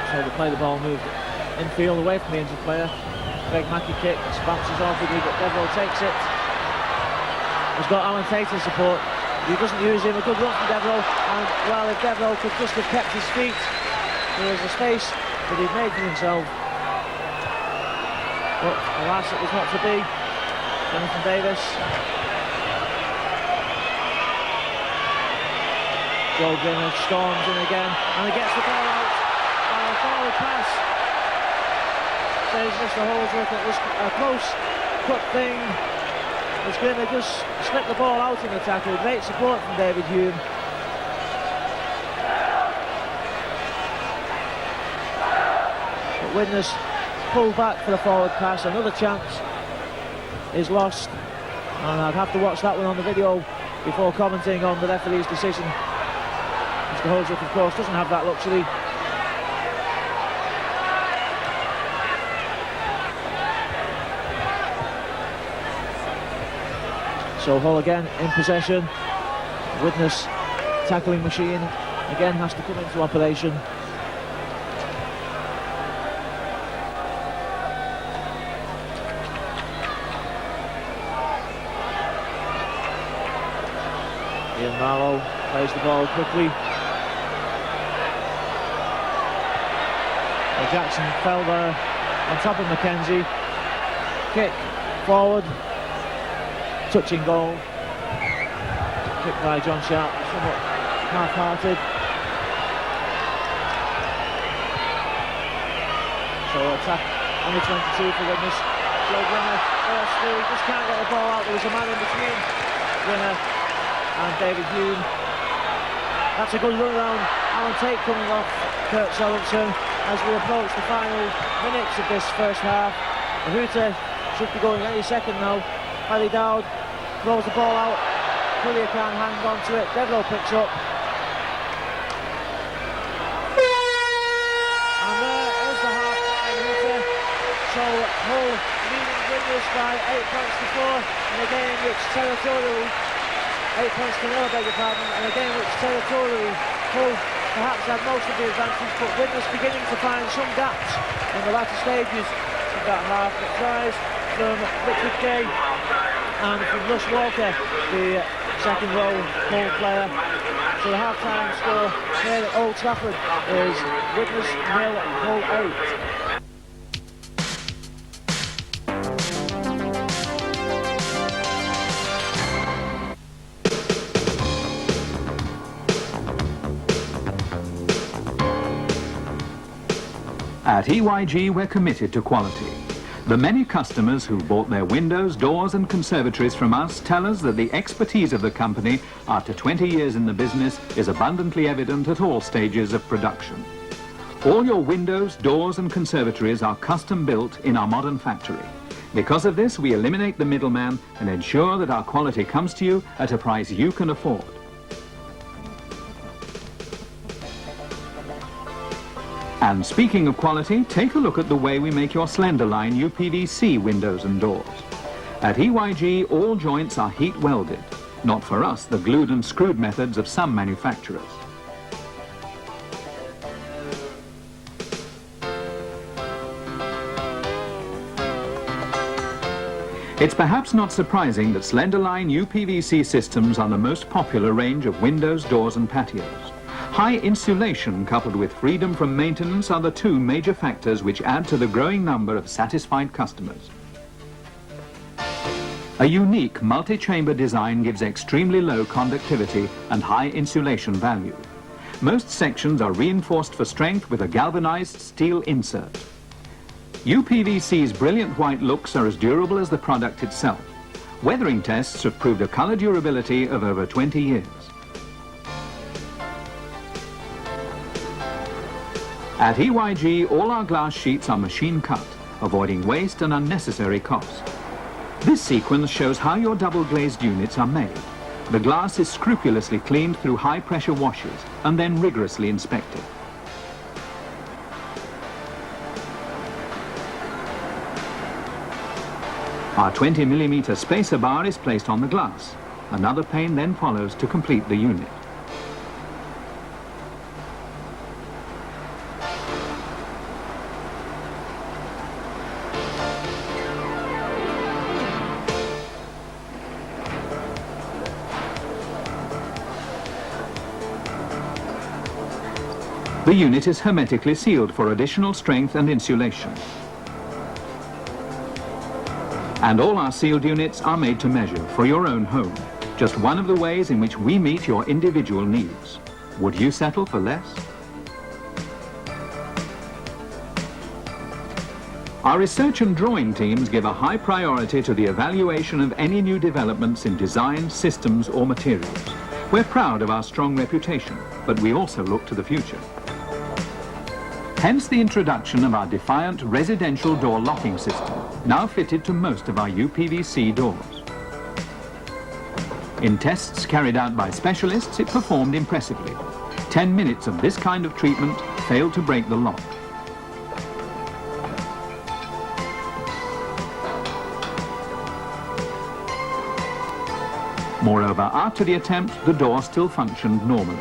S1: So they play the ball moved infield away from the injured player. Greg Mackey kicks, bounces off with but Devereux takes it. He's got Alan Tate in support. He doesn't use him. A good run from Devereux, and well, if Devereux could just have kept his feet, there was a space that he'd made for himself. But alas, it was not to be. Jonathan Davis. Joe Grimmer storms in again, and he gets the ball out. A forward pass. Says Mr. Holdsworth, it was a close cut thing. As Grimmer just slipped the ball out in the tackle. Great support from David Hume. But Widnes pulled back for the forward pass. Another chance is lost, and I'd have to watch that one on the video before commenting on the referee's decision. Mr. Holdsworth, of course, doesn't have that luxury. So Hull again in possession. Widnes tackling machine again has to come into operation. Ian Marlowe plays the ball quickly. Well, Jackson fell there on top of McKenzie. Kick forward. Touching goal. Kick by John Sharp, somewhat half-hearted. So attack only 22 for Widnes. Joe Grimmer first through, just can't get the ball out. There was a man in between Grimmer and David Hume. That's a good run around. Alan Tate coming off Kurt Sorensen as we approach the final minutes of this first half. The hooter should be going any second now. Paddy Dowd throws the ball out. Courier can't hang on to it. Devereux picks up. And there is the half-time hooter. So Hull leading Widnes by 8 points to 4 in a game which territorially 8 points to 0, beg your pardon, in a game which territorially Hull perhaps had most of the advantage, but Widnes beginning to find some gaps in the latter stages of that half. But tries from Richard Gay and from Russ Walker, the second row Hull player. So the half-time score here at Old Trafford is Widnes 0, Hull 8.
S2: At EYG, we're committed to quality. The many customers who bought their windows, doors and conservatories from us tell us that the expertise of the company, after 20 years in the business, is abundantly evident at all stages of production. All your windows, doors and conservatories are custom built in our modern factory. Because of this, we eliminate the middleman and ensure that our quality comes to you at a price you can afford. And speaking of quality, take a look at the way we make your Slenderline UPVC windows and doors. At EYG, all joints are heat welded, not for us the glued and screwed methods of some manufacturers. It's perhaps not surprising that Slenderline UPVC systems are the most popular range of windows, doors and patios. High insulation coupled with freedom from maintenance are the two major factors which add to the growing number of satisfied customers. A unique multi-chamber design gives extremely low conductivity and high insulation value. Most sections are reinforced for strength with a galvanized steel insert. UPVC's brilliant white looks are as durable as the product itself. Weathering tests have proved a color durability of over 20 years. At EYG, all our glass sheets are machine cut, avoiding waste and unnecessary cost. This sequence shows how your double glazed units are made. The glass is scrupulously cleaned through high pressure washes and then rigorously inspected. Our 20mm spacer bar is placed on the glass. Another pane then follows to complete the unit. The unit is hermetically sealed for additional strength and insulation. And all our sealed units are made to measure for your own home. Just one of the ways in which we meet your individual needs. Would you settle for less? Our research and drawing teams give a high priority to the evaluation of any new developments in design, systems or materials. We're proud of our strong reputation, but we also look to the future. Hence the introduction of our Defiant residential door locking system, now fitted to most of our UPVC doors. In tests carried out by specialists, it performed impressively. 10 minutes of this kind of treatment failed to break the lock. Moreover, after the attempt, the door still functioned normally.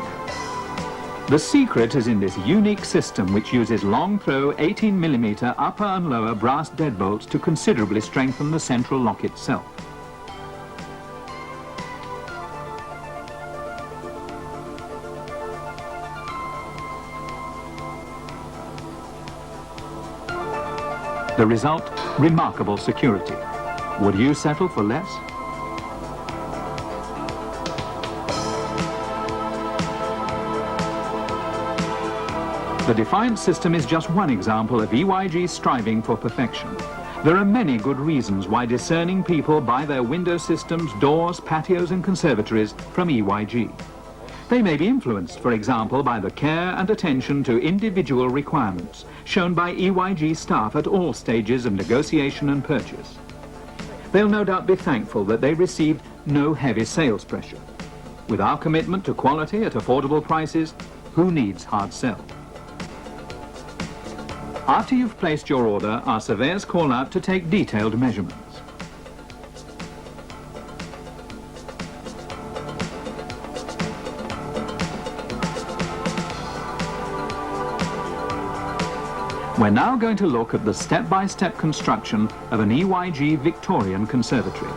S2: The secret is in this unique system which uses long-throw 18mm upper and lower brass deadbolts to considerably strengthen the central lock itself. The result, remarkable security. Would you settle for less? The Defiant system is just one example of EYG striving for perfection. There are many good reasons why discerning people buy their window systems, doors, patios and conservatories from EYG. They may be influenced, for example, by the care and attention to individual requirements shown by EYG staff at all stages of negotiation and purchase. They'll no doubt be thankful that they received no heavy sales pressure. With our commitment to quality at affordable prices, who needs hard sell? After you've placed your order, our surveyors call out to take detailed measurements. We're now going to look at the step-by-step construction of an EYG Victorian conservatory.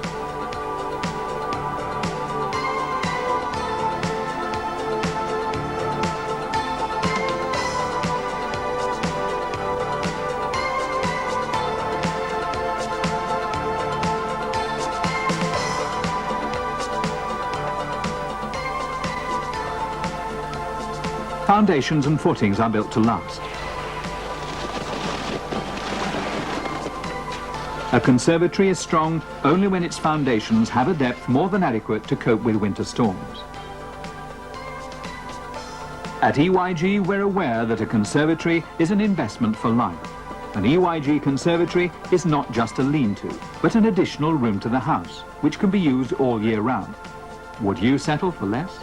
S2: Foundations and footings are built to last. A conservatory is strong only when its foundations have a depth more than adequate to cope with winter storms. At EYG, we're aware that a conservatory is an investment for life. An EYG conservatory is not just a lean-to, but an additional room to the house, which can be used all year round. Would you settle for less?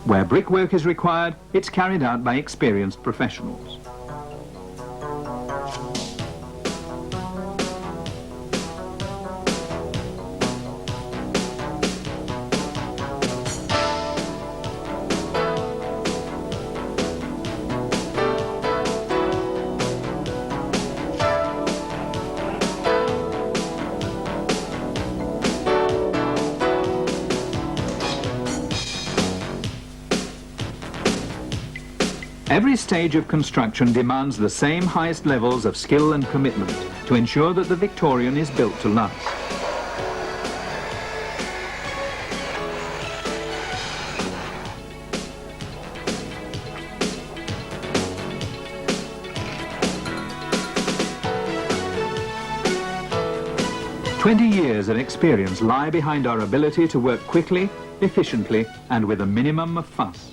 S2: Where brickwork is required, it's carried out by experienced professionals. Every stage of construction demands the same highest levels of skill and commitment to ensure that the Victorian is built to last. "20 years of experience lie behind our ability to work quickly, efficiently, and with a minimum of fuss.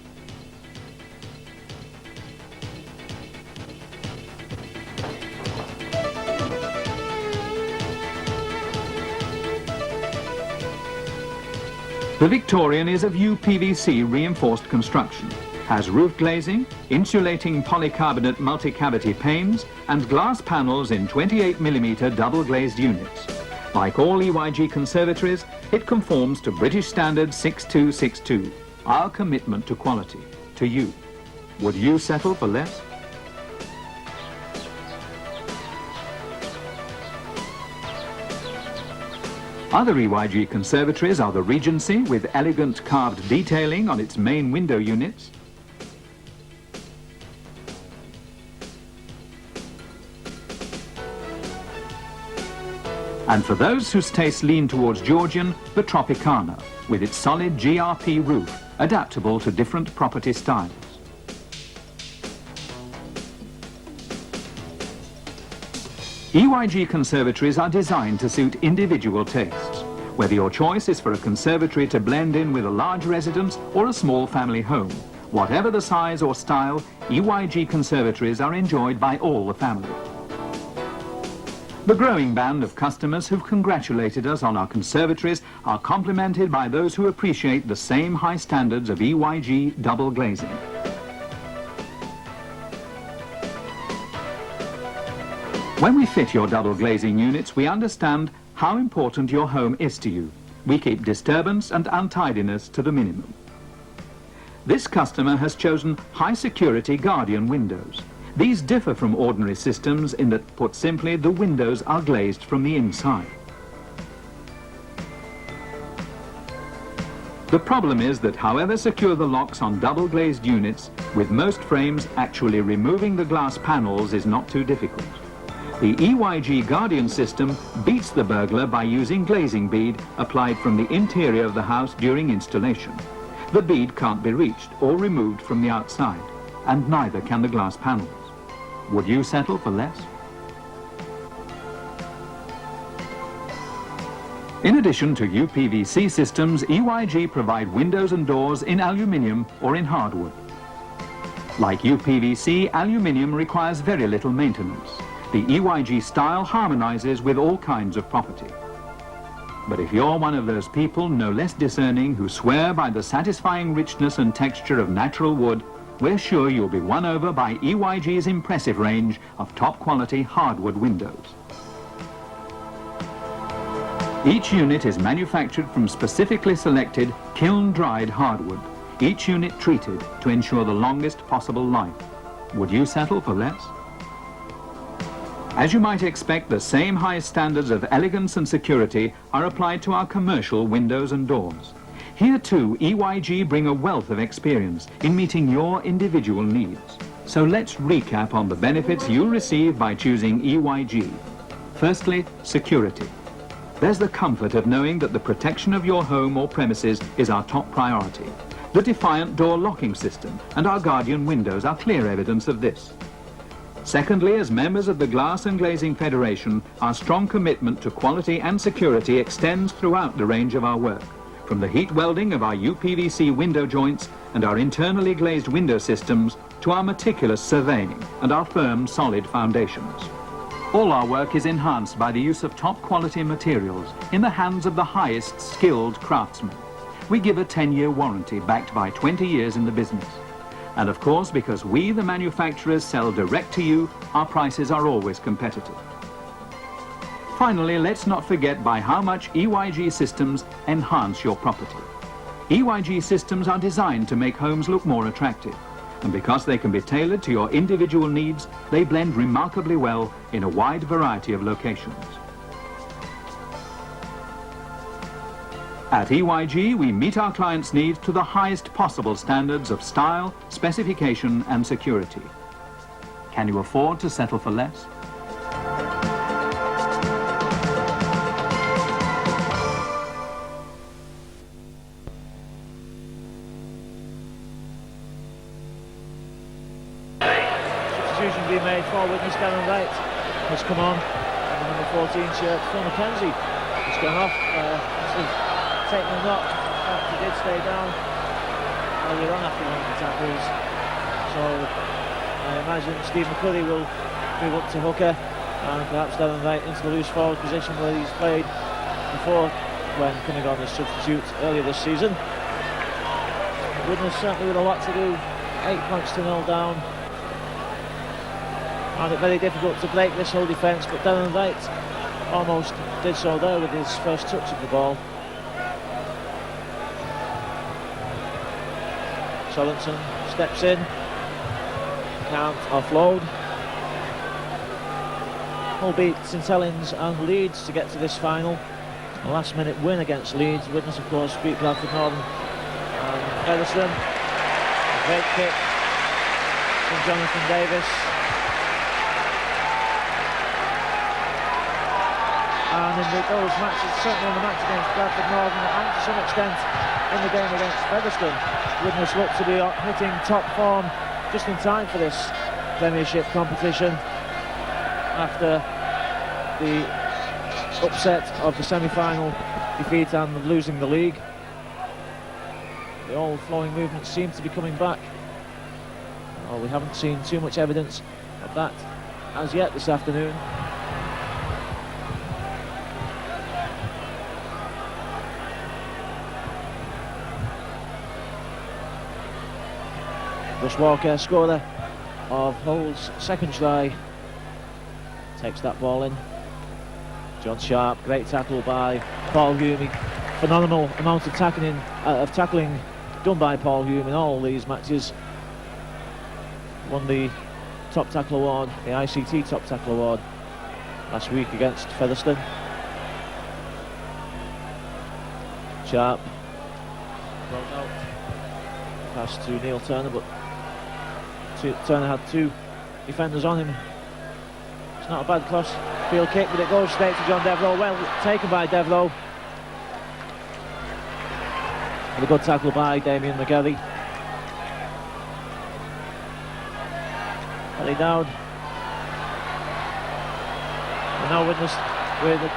S2: The Victorian is of UPVC reinforced construction, has roof glazing, insulating polycarbonate multi-cavity panes, and glass panels in 28mm double glazed units. Like all EYG conservatories, it conforms to British Standard 6262, our commitment to quality, to you. Would you settle for less? Other EYG conservatories are the Regency with elegant carved detailing on its main window units, and for those whose tastes lean towards Georgian, the Tropicana with its solid GRP roof, adaptable to different property styles. EYG conservatories are designed to suit individual tastes. Whether your choice is for a conservatory to blend in with a large residence or a small family home, whatever the size or style, EYG conservatories are enjoyed by all the family. The growing band of customers who've congratulated us on our conservatories are complemented by those who appreciate the same high standards of EYG double glazing. When we fit your double glazing units, we understand how important your home is to you. We keep disturbance and untidiness to the minimum. This customer has chosen high security Guardian windows. These differ from ordinary systems in that, put simply, the windows are glazed from the inside. The problem is that however secure the locks on double glazed units, with most frames actually removing the glass panels is not too difficult. The EYG Guardian system beats the burglar by using glazing bead applied from the interior of the house during installation. The bead can't be reached or removed from the outside, and neither can the glass panels. Would you settle for less? In addition to UPVC systems, EYG provide windows and doors in aluminium or in hardwood. Like UPVC, aluminium requires very little maintenance. The EYG style harmonizes with all kinds of property. But if you're one of those people no less discerning who swear by the satisfying richness and texture of natural wood, we're sure you'll be won over by EYG's impressive range of top quality hardwood windows. Each unit is manufactured from specifically selected kiln-dried hardwood, each unit treated to ensure the longest possible life. Would you settle for less? As you might expect, the same high standards of elegance and security are applied to our commercial windows and doors. Here too, EYG bring a wealth of experience in meeting your individual needs. So let's recap on the benefits you'll receive by choosing EYG. Firstly, security. There's the comfort of knowing that the protection of your home or premises is our top priority. The Defiant door locking system and our Guardian windows are clear evidence of this. Secondly, as members of the Glass and Glazing Federation, our strong commitment to quality and security extends throughout the range of our work, from the heat welding of our UPVC window joints and our internally glazed window systems to our meticulous surveying and our firm, solid foundations. All our work is enhanced by the use of top quality materials in the hands of the highest skilled craftsmen. We give a 10-year warranty backed by 20 years in the business. And of course, because we, the manufacturers, sell direct to you, our prices are always competitive. Finally, let's not forget by how much EYG systems enhance your property. EYG systems are designed to make homes look more attractive. And because they can be tailored to your individual needs, they blend remarkably well in a wide variety of locations. At EYG, we meet our clients' needs to the highest possible standards of style, specification and security. Can you afford to settle for less?
S1: Substitution being made for Widnes down on right. Has come on. And the number 14 shirt, Phil McKenzie. He's gone off. Taking a knock. He did stay down earlier on after one of the tackles. So I imagine Steve McCurry will move up to hooker and perhaps down and right into the loose forward position where he's played before when coming on as substitute earlier this season. Widnes certainly with a lot to do. 8 points to 0 down. Found it very difficult to break this whole defence, but down and right almost did so there with his first touch of the ball. Sorensen steps in, can't offload. Hull beat St Helens and Leeds to get to this final. A last minute win against Leeds. Widnes of course beat Bradford Northern and Featherstone. A great kick from Jonathan Davis. And in those matches, certainly in the match against Bradford Northern and to some extent in the game against Featherstone, Widnes look to be hitting top form just in time for this premiership competition after the upset of the semi-final defeat and losing the league. The old flowing movements seem to be coming back. Well, we haven't seen too much evidence of that as yet this afternoon. Russ Walker, scorer of Hull's second try, takes that ball in. John Sharp, great tackle by Paul Hume. Phenomenal amount of tackling done by Paul Hume in all these matches. Won the top tackle award, the ICT top tackle award last week against Featherstone. Sharp throws out, pass to Neil Turner, but Turner had 2 defenders on him. It's not a bad cross field kick, but it goes straight to John Devereux. Well taken by Devereux. And a good tackle by Damien McGarry. Belly down. And now Widnes with a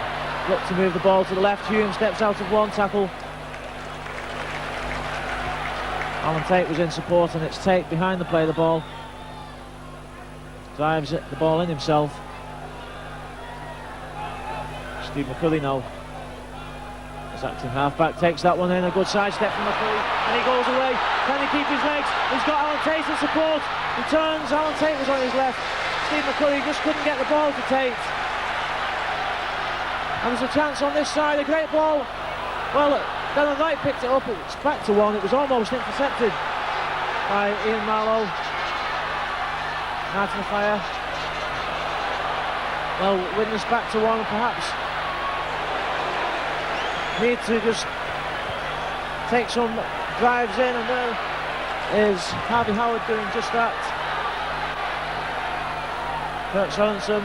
S1: look to move the ball to the left. Hume steps out of one tackle. Alan Tate was in support, and it's Tate behind the play of the ball. Drives it, the ball in himself. Steve McCurry now, as acting half-back, takes that one in. A good side step from McCurry, and he goes away. Can he keep his legs? He's got Alan Tate in support. He turns, Alan Tate was on his left. Steve McCurry just couldn't get the ball to Tate. And there's a chance on this side, a great ball. Well, Darren Wright picked it up, it's back to one. It was almost intercepted by Ian Marlowe. Martin Fire. Well, Widnes back to one, perhaps need to just take some drives in, and there is Harvey Howard doing just that. Kurt Sorensen,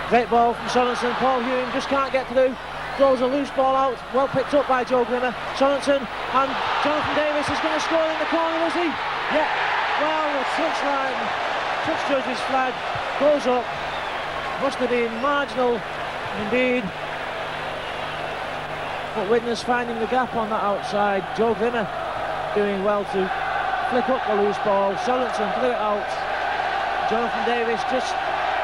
S1: great ball from Sorensen. Paul Hume just can't get through. Throws a loose ball out, well picked up by Joe Grimmer. Sorensen, and Jonathan Davis is going to score in the corner, is he? Yeah, well, the touchline touch judge's flag, goes up, must have been marginal indeed. But Widnes finding the gap on that outside. Joe Grimmer doing well to flick up the loose ball. Sorensen threw it out. Jonathan Davis just,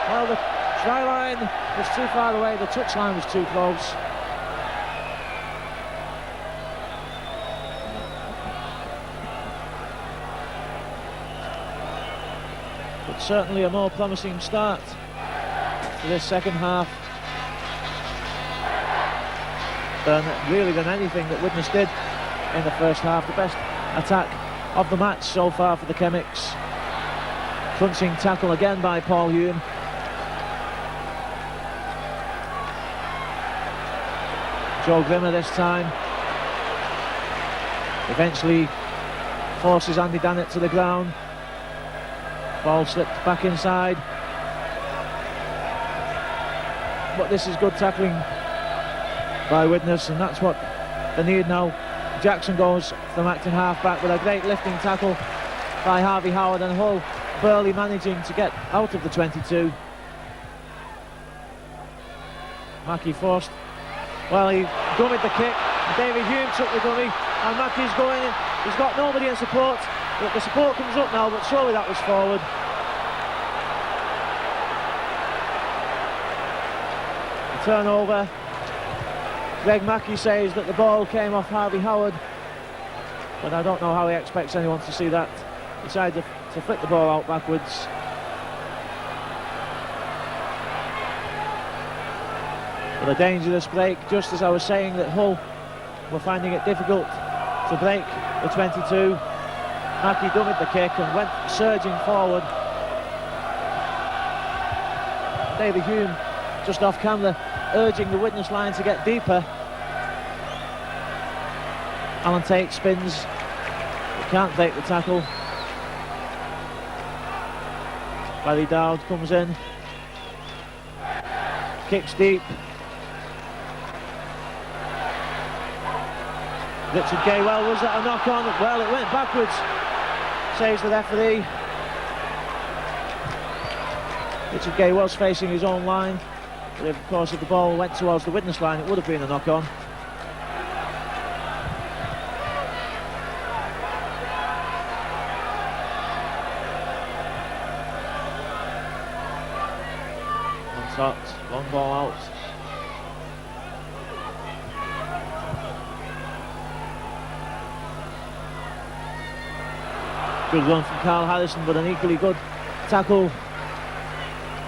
S1: well, the try line was too far away, the touch line was too close. But certainly a more promising start to this second half than anything that Widnes did in the first half. The best attack of the match so far for the Chemics. Crunching tackle again by Paul Hume. Joe Grimmer this time eventually forces Andy Dannett to the ground. Ball slipped back inside, but this is good tackling by Widnes, and that's what they need now. Jackson goes from acting half-back with a great lifting tackle by Harvey Howard, and Hull barely managing to get out of the 22. Mackey forced, well, he dummied the kick, David Hume took the dummy, and Mackey's going in. He's got nobody in support, but the support comes up now, but surely that was forward. The turnover. Greg Mackey says that the ball came off Harvey Howard, but I don't know how he expects anyone to see that. He decided to flick the ball out backwards. But a dangerous break, just as I was saying that Hull were finding it difficult to break the 22. Mackey dummied the kick and went surging forward. David Hume just off camera urging the Widnes line to get deeper. Alan Tate spins, but can't take the tackle. Barry Dowd comes in, kicks deep. Richard Gay, well, was that a knock on? Well, it went backwards, says the referee. Richard Gay was facing his own line, but of course if the ball went towards the Widnes line it would have been a knock on. Shot, long ball out. Good run from Carl Harrison, but an equally good tackle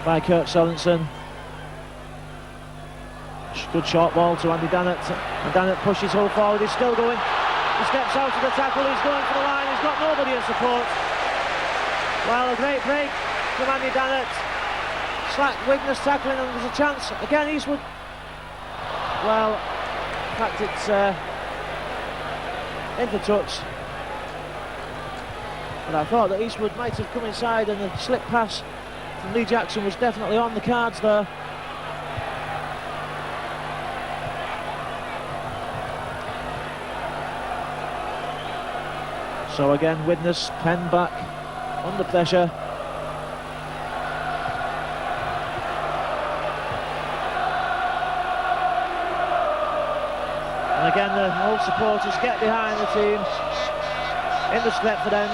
S1: by Kurt Sorensen. Good short ball to Andy Dannett, and Dannett pushes Hull forward. He's still going. He steps out of the tackle. He's going for the line. He's got nobody in support. Well, a great break from Andy Dannett. Slack Widnes tackling, and there's a chance again. Eastwood, well, in fact it's in for touch, but I thought that Eastwood might have come inside, and the slip pass from Lee Jackson was definitely on the cards there. So again Widnes pen back under pressure. And again the Hull supporters get behind the team in the Stretford end.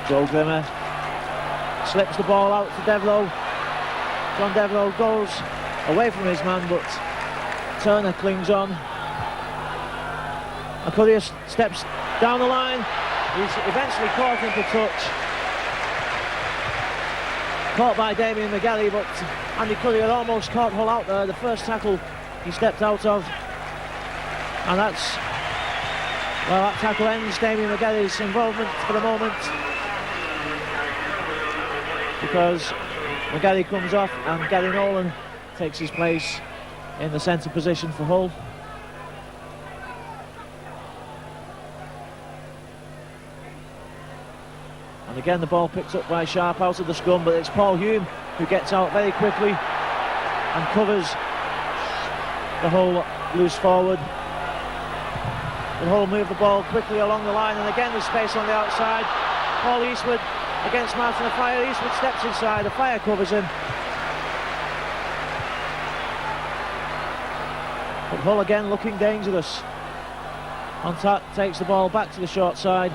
S1: Joe Grimmer slips the ball out to Devereux. John Devereux goes away from his man, but Turner clings on. Courier steps down the line. He's eventually caught into touch. Caught by Damien McGarry, but Andy Courier almost caught Hull out there. The first tackle he stepped out of. And that's, well, that tackle ends Damien McGarry's involvement for the moment, because McGarry comes off and Gary Nolan takes his place in the centre position for Hull. And again the ball picked up by Sharp out of the scrum, but it's Paul Hume who gets out very quickly and covers the Hull loose forward. And Hull move the ball quickly along the line, and again there's space on the outside. Paul Eastwood against Martin Afire. Eastwood steps inside, Afire covers him. But Hull again looking dangerous. Ontat takes the ball back to the short side.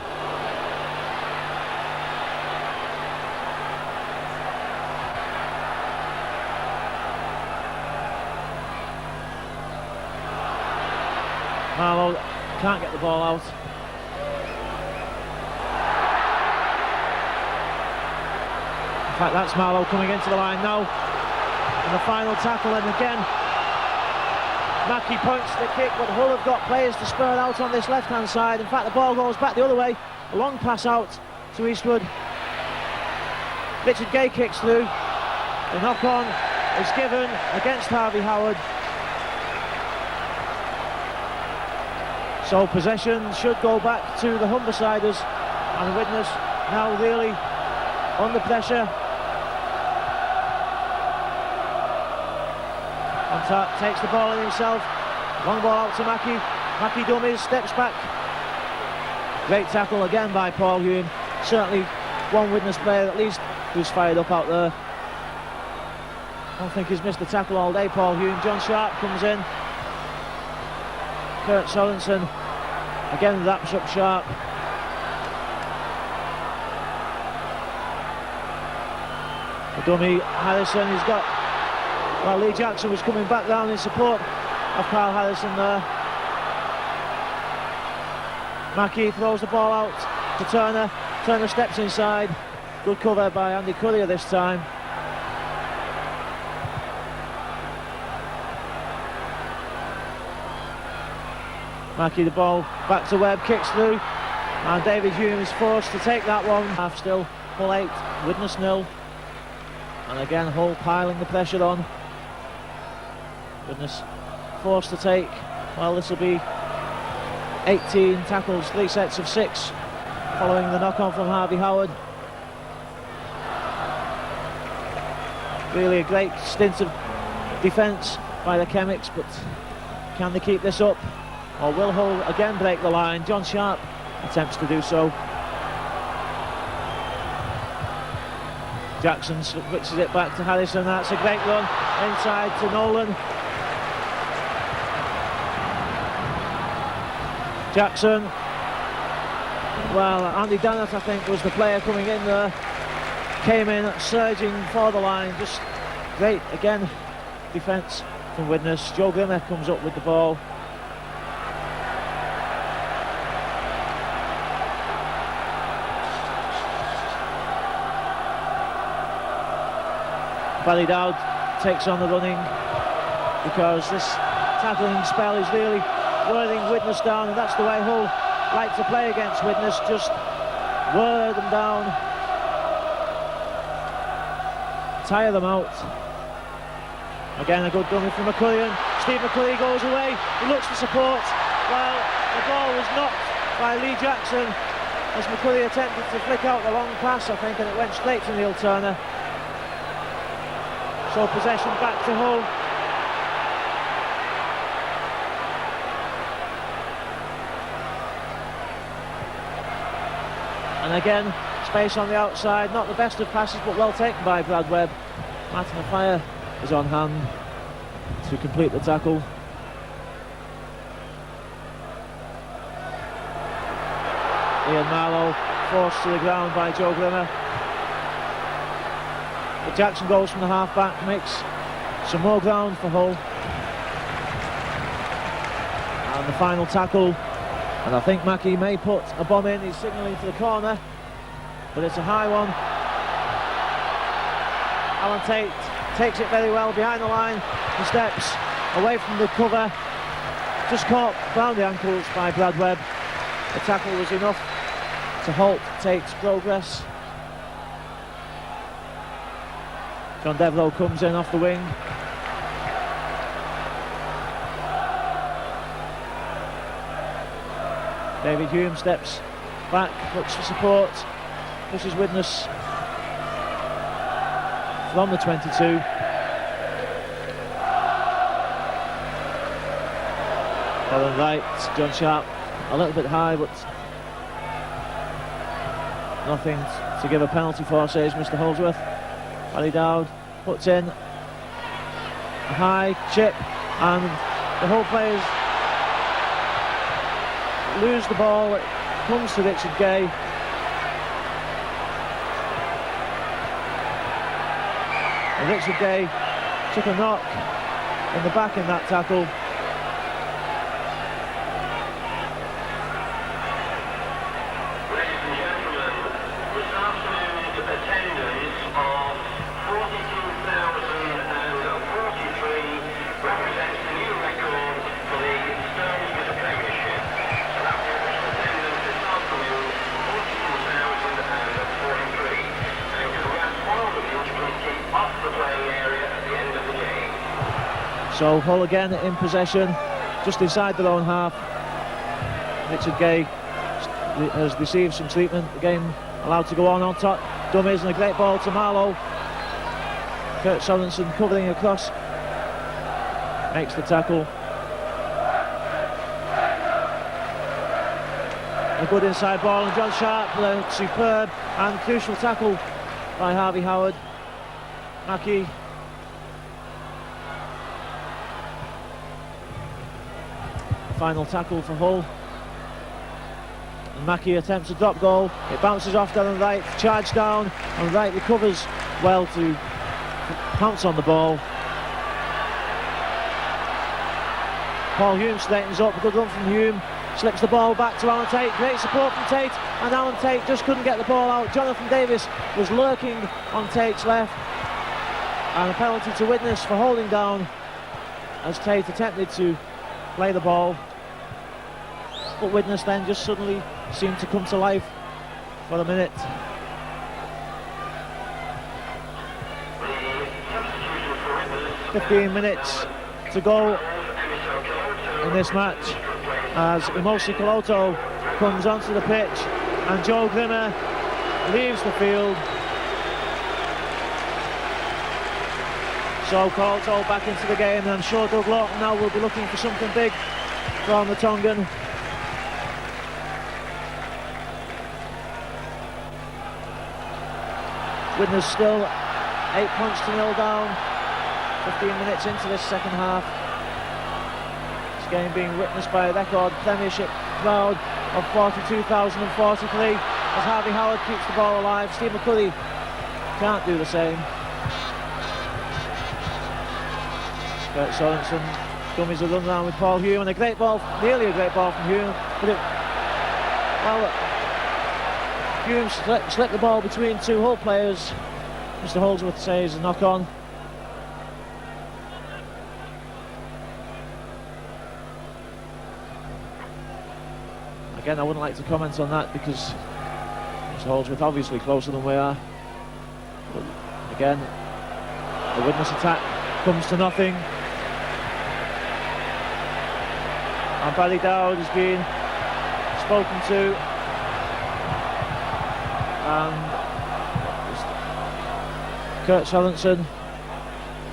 S1: Marlowe can't get the ball out. In fact, that's Marlowe coming into the line now. And the final tackle, and again Mackey points to the kick, but Hull have got players to spur out on this left-hand side. In fact, the ball goes back the other way. A long pass out to Eastwood. Richard Gay kicks through. The knock-on is given against Harvey Howard. So possession should go back to the Humbersiders, and Widnes now really under pressure. Ontat takes the ball in himself. Long ball out to Mackey. Mackey dummies, steps back. Great tackle again by Paul Hume. Certainly one Widnes player at least who's fired up out there. I don't think he's missed a tackle all day, Paul Hume. John Sharp comes in. Kurt Sorensen again wraps up Sharp. The dummy Harrison, he's got, well, Lee Jackson was coming back down in support of Carl Harrison there. Mackey throws the ball out to Turner. Turner steps inside. Good cover by Andy Currier this time. Mackey the ball back to Webb, kicks through, and David Hume is forced to take that one. Half still, Hull 8, Widnes 0. And again Hull piling the pressure on. Widnes forced to take, well, this will be 18 tackles, 3 sets of 6 following the knock-on from Harvey Howard. Really a great stint of defence by the Chemics, but can they keep this up, or will Hull again break the line? John Sharp attempts to do so. Jackson switches it back to Harrison. That's a great run inside to Nolan. Jackson, well, Andy Dannett I think was the player coming in there, came in surging for the line. Just great again defence from Widnes. Joe Grimmer comes up with the ball. Barry Dowd takes on the running, because this tackling spell is really wearing Widnes down, and that's the way Hull like to play against Widnes, just wear them down, tire them out. Again a good dummy from McCullion. Steve McCully goes away, he looks for support. Well, the ball was knocked by Lee Jackson as McCully attempted to flick out the long pass, I think, and it went straight to Neil Turner. So possession back to Hull. And again, space on the outside, not the best of passes, but well taken by Brad Webb. Martin Afire is on hand to complete the tackle. Ian Marlowe forced to the ground by Joe Grimmer. But Jackson goes from the half-back, makes some more ground for Hull. And the final tackle, and I think Mackey may put a bomb in. He's signalling for the corner, but it's a high one. Alan Tate takes it very well behind the line. He steps away from the cover, just caught round the ankles by Brad Webb. The tackle was enough to halt Tate's progress. John Devereux comes in off the wing. David Hume steps back, looks for support, pushes Widnes from the 22. Following right, John Sharp a little bit high, but nothing to give a penalty for, says Mr. Holdsworth. Paddy Dowd puts in a high chip, and the Hull players lose the ball. It comes to Richard Gay. And Richard Gay took a knock in the back in that tackle. So Hull again in possession, just inside their own half. Richard Gay has received some treatment. The game allowed to go on top. Dummies, and a great ball to Marlowe. Kurt Sorensen covering across, makes the tackle. A good inside ball, and John Sharp, a superb and crucial tackle by Harvey Howard. Mackie. Final tackle for Hull. And Mackie attempts a drop goal. It bounces off down the right, charge down, and Wright recovers well to pounce on the ball. Paul Hume straightens up, a good run from Hume, slips the ball back to Alan Tate, great support from Tate, and Alan Tate just couldn't get the ball out. Jonathan Davis was lurking on Tate's left, and a penalty to Widnes for holding down as Tate attempted to play the ball, but Widnes then just suddenly seemed to come to life for a minute. "15 minutes to go in this match as Imosi Koloto comes onto the pitch and Joe Grimmer leaves the field. So Koloto back into the game, and I'm sure Doug Lawton now will be looking for something big from the Tongan. Widnes still 8 points to 0 down, 15 minutes into this second half. This game being witnessed by a record premiership crowd of 42,043 as Harvey Howard keeps the ball alive. Steve McCurry can't do the same. Kurt Sorensen dummies a run round with Paul Hume, and a great ball, nearly a great ball from Hume, but Hume slipped the ball between two Hull players. Mr. Holdsworth says a knock on. Again, I wouldn't like to comment on that because Mr. Holdsworth obviously closer than we are. But again, the Widnes attack comes to nothing. And Paddy Dowd has been spoken to, and Kurt Sorensen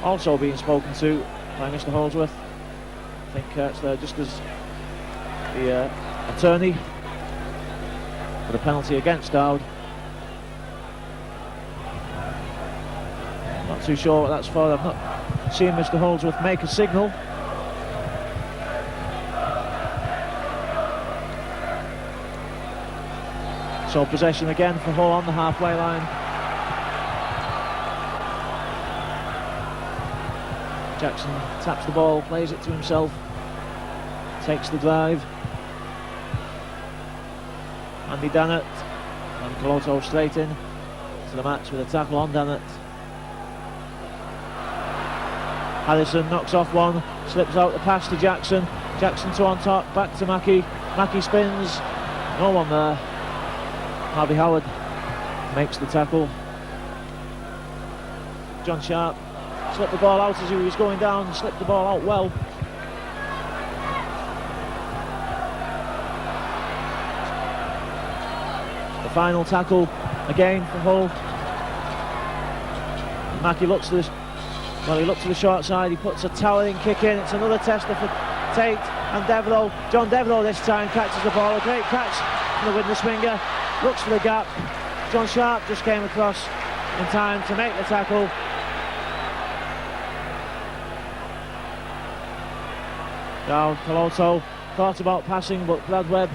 S1: also being spoken to by Mr. Holdsworth. I think Kurt's there just as the attorney for the penalty against Dowd. Not too sure what that's for. I've not seen Mr. Holdsworth make a signal. So possession again for Hull on the halfway line. Jackson taps the ball, plays it to himself, takes the drive. Andy Dannett and Koloto straight in to the match with a tackle on Dannett. Harrison knocks off one, slips out the pass to Jackson. Jackson to on top, back to Mackie. Mackie spins, no one there. Harvey Howard makes the tackle. John Sharp slipped the ball out as he was going down, slipped the ball out well. The final tackle again for Hull. Mackie looks to the short side, he puts a towering kick in. It's another tester for Tate and Devereux. John Devereux this time catches the ball. A great catch from the Widnes winger. Looks for the gap. John Sharp just came across in time to make the tackle. Now Coloto thought about passing, but Brad Webb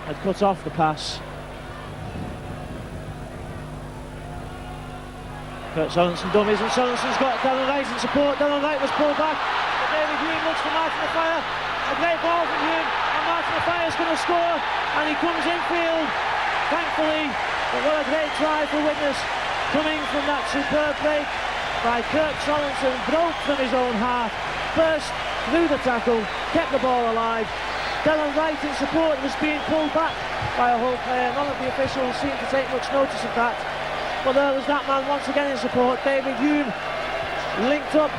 S1: had cut off the pass. Kurt Sorensen dummies, and Sorensen's got Dylan Wright in support. Dylan Wright was pulled back, but David Hume looks for Martin Offiah. A great ball from Hume, and Martin Offiah is going to score, and he comes infield, thankfully. But what a great try for Widnes, coming from that superb break by Kurt Sorensen. Broke from his own half, burst through the tackle, kept the ball alive. Dylan Wright in support was being pulled back by a Hull player. None of the officials seemed to take much notice of that. But there was that man once again in support. David Hume linked up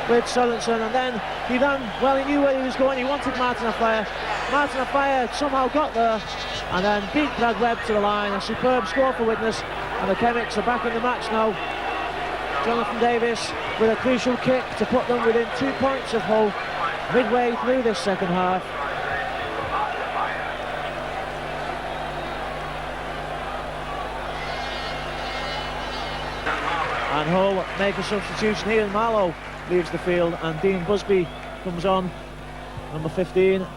S1: with Sorensen, and then he ran, well, he knew where he was going. He wanted Martin Offiah. Martin Offiah somehow got there and then beat Brad Webb to the line. A superb score for Widnes, and the Chemics are back in the match now. Jonathan Davis with a crucial kick to put them within 2 points of Hull midway through this second half. And Hull make a substitution here. Marlowe leaves the field and Dean Busby comes on, number 15. An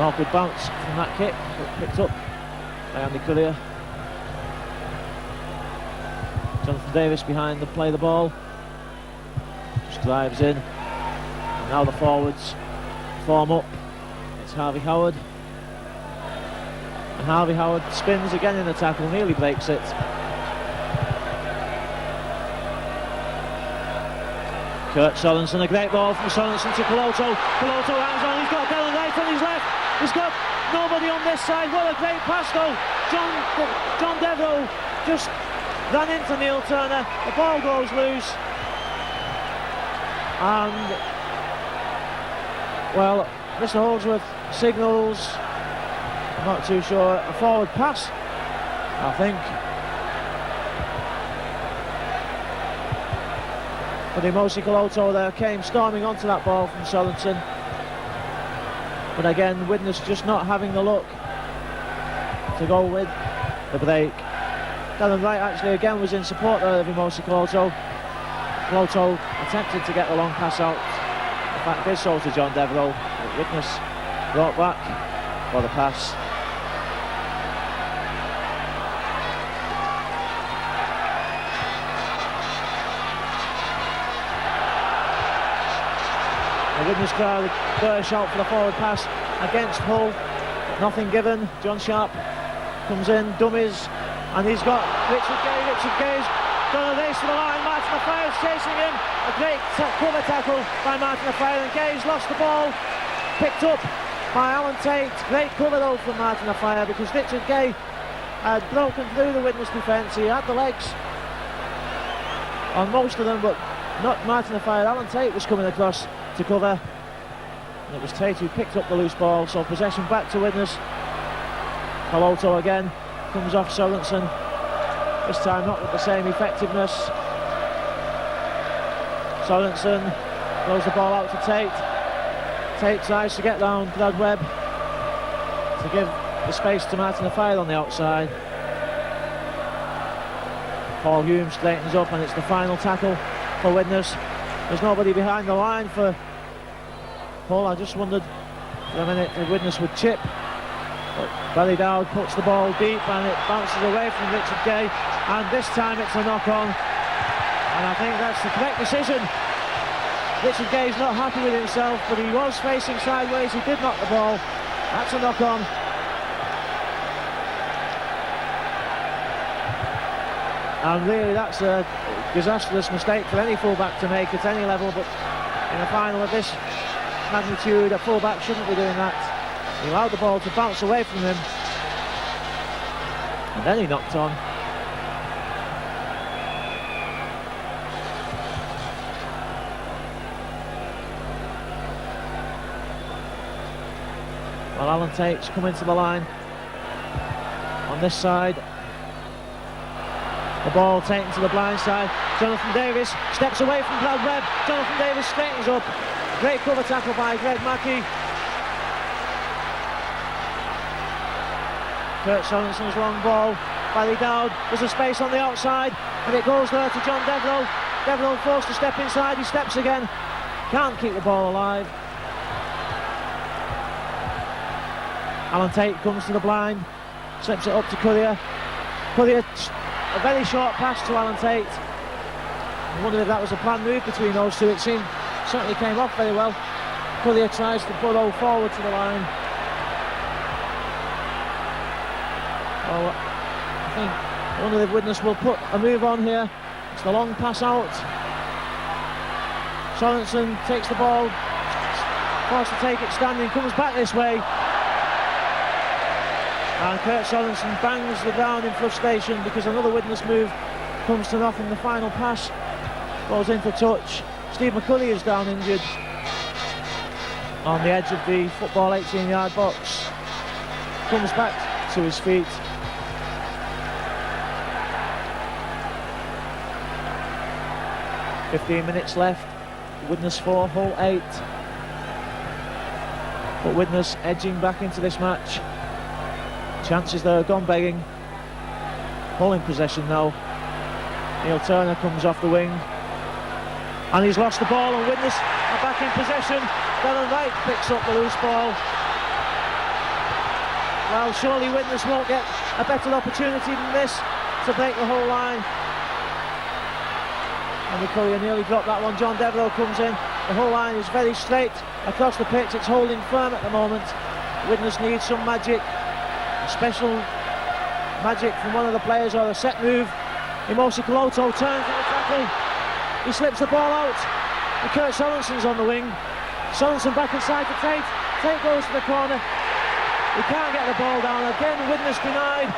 S1: awkward bounce from that kick, but picked up by Andy Currier. Jonathan Davis behind the play the ball. Just drives in. And now the forwards form up. It's Harvey Howard. And Harvey Howard spins again in the tackle, nearly breaks it. Kurt Sorensen, a great ball from Sorensen to Coloto. Coloto hangs on, he's got Dylan Wright on his left. He's got nobody on this side. What a great pass though. John Devereux just ran into Neil Turner. The ball goes loose. And, well, Mr. Holdsworth signals, I'm not too sure, a forward pass, I think. But Emosi Coloto there came storming onto that ball from Sorensen. But again, Widnes just not having the luck to go with the break. Dylan Wright actually again was in support there of Emosi Coloto. Coloto attempted to get the long pass out. In fact, did so to John Devereux. But Widnes brought back for the pass. The Widnes crowd burst out for the forward pass against Hull. Nothing given. John Sharp comes in, dummies, and he's got Richard Gay. Richard Gay's done a race to the line. Martin Offiah is chasing him. A great cover tackle by Martin Offiah, and Gay's lost the ball. Picked up by Alan Tate. Great cover though from Martin Offiah, because Richard Gay had broken through the Widnes defence. He had the legs on most of them, but not Martin Offiah. Alan Tate was coming across to cover, and it was Tate who picked up the loose ball. So possession back to Widnes. Coloto again comes off Sorensen, this time not with the same effectiveness. Sorensen throws the ball out to Tate. Tate tries to get round Brad Webb to give the space to Martin Offiah on the outside. Paul Hume straightens up, and it's the final tackle for Widnes. There's nobody behind the line for Hull. I just wondered for a minute if Widnes would chip, but Barry Dowd puts the ball deep and it bounces away from Richard Gay, and this time it's a knock-on, and I think that's the correct decision. Richard Gay's not happy with himself, but he was facing sideways. He did knock the ball. That's a knock-on. And really that's a disastrous mistake for any fullback to make at any level, but in a final of this magnitude, a fullback shouldn't be doing that. He allowed the ball to bounce away from him, and then he knocked on. Well, Alan Tate's coming to the line on this side. The ball taken to the blind side. Jonathan Davis steps away from Brad Webb. Jonathan Davis straightens up. Great cover tackle by Greg Mackey. Kurt Sorenson's long ball. Barry Dowd. There's a space on the outside, and it goes there to John Deverell. Deverell forced to step inside. He steps again. Can't keep the ball alive. Alan Tate comes to the blind. Slips it up to Courier. Courier, a very short pass to Alan Tate. I wondered if that was a planned move between those two. It certainly came off very well. Courier tries to burrow forward to the line. Well, I wonder if Widnes will put a move on here. It's the long pass out. Sorensen takes the ball, forced to take it standing, comes back this way. And Kurt Sorensen bangs the ground in frustration because another Widnes move comes to nothing. The final pass goes in for touch. Steve McCulley is down injured on the edge of the football 18-yard box. Comes back to his feet. "15 minutes left. Widnes 4, Hull 8. But Widnes edging back into this match. Chances there are gone begging. Hull in possession now. Neil Turner comes off the wing. And he's lost the ball, and Widnes are back in possession. Darren Wright picks up the loose ball. Well, surely Widnes won't get a better opportunity than this to break the whole line. And McCulley nearly dropped that one. John Deverell comes in. The whole line is very straight across the pitch. It's holding firm at the moment. Widnes needs some magic, a special magic from one of the players, or a set move. Imosi Koloto turns for the tackle. He slips the ball out. And Kurt Sorensen's on the wing. Sorensen back inside to Tate. Tate goes to the corner. He can't get the ball down. Again, Widnes denied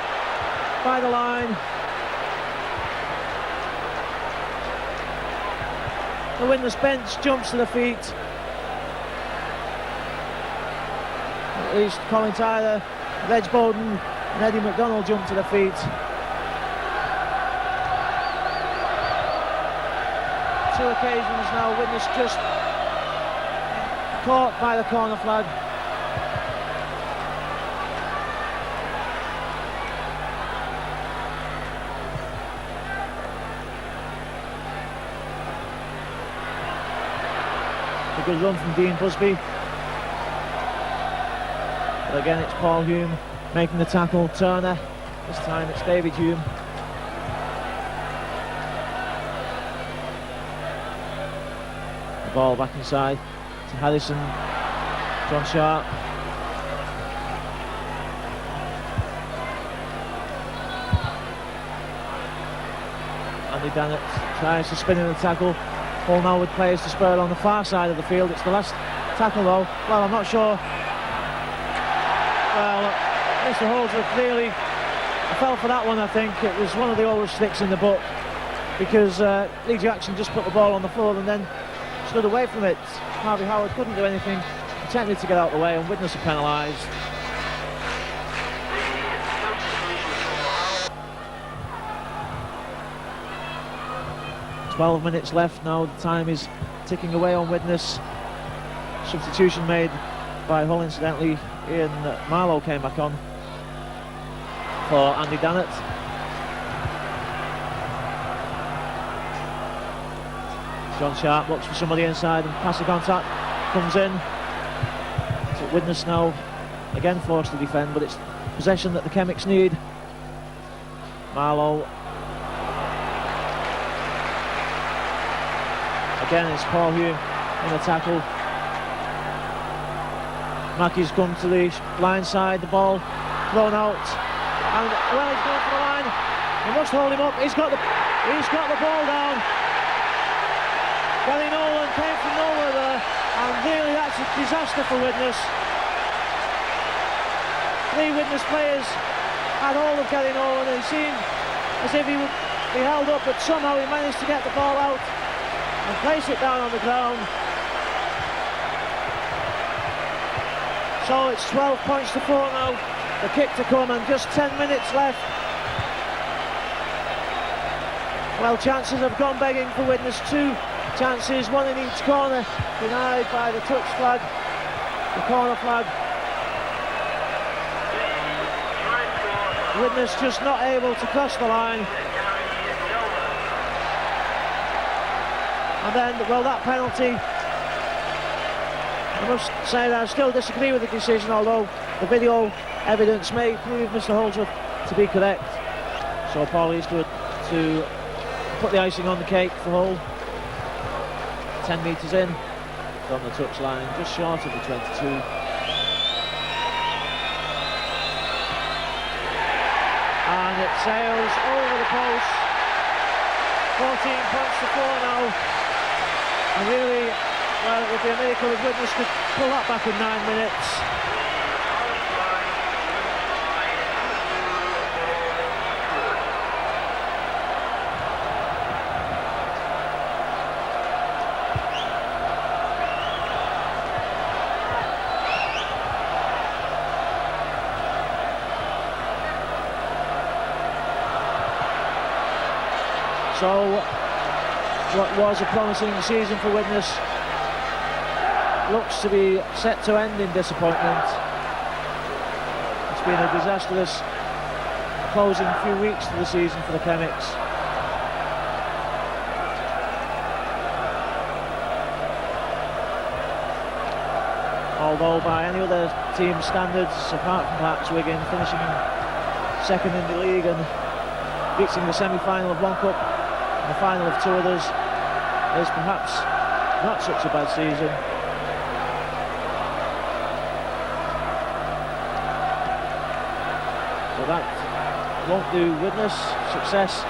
S1: by the line. The Widnes bench jumps to the feet. At least Colin Tyler, Reg Bowden and Eddie McDonald jump to the feet. Two occasions now, Widnes just caught by the corner flag. A good run from Dean Busby. But again, it's Paul Hume making the tackle. Turner. This time it's David Hume. The ball back inside to Harrison. John Sharp. Andy Dannett tries to spin in the tackle. Hull now with players to spur on the far side of the field. It's the last tackle though. Well, I'm not sure. Well, Mr. Holdsworth really fell for that one, I think. It was one of the oldest sticks in the book because Lee Jackson just put the ball on the floor and then stood away from it. Harvey Howard couldn't do anything, attempted to get out of the way, and Widnes are penalised. "12 minutes left now. The time is ticking away on Widnes. Substitution made by Hull, incidentally. Ian Marlowe came back on for Andy Dannett. John Sharp looks for somebody inside, and passing contact comes in. So Widnes now again forced to defend, but it's possession that the Chemics need. Marlowe. Again, it's Paul Hume in the tackle. Mackey's come to the blind side, the ball thrown out, and well, he's going for the line. He must hold him up. He's got the ball down. Gary Nolan came from nowhere there, and really that's a disaster for Widnes. Three Widnes players had hold of Gary Nolan, and it seemed as if he would be held up, but somehow he managed to get the ball out and place it down on the ground. So it's 12 points to 4 now. The kick to come, and just 10 minutes left. Well, chances have gone begging for Widnes. 2 chances, 1 in each corner, denied by the touch flag, the corner flag. Widnes just not able to cross the line. And then, well, that penalty, I must say that I still disagree with the decision, although the video evidence may prove Mr. Holdsworth to be correct. So Paul Eastwood to put the icing on the cake for Hull. 10 metres in from the touchline, just short of the 22. And it sails over the post. 14 points to 4 now. And really, well, it would be a miracle if Widnes could pull that back in 9 minutes. So, what was a promising season for Widnes looks to be set to end in disappointment. It's been a disastrous closing few weeks to the season for the Chemics. Although by any other team's standards, apart from perhaps Wigan, finishing second in the league and reaching the semi-final of one cup, the final of 2 others, is perhaps not such a bad season. But that won't do Widnes. Success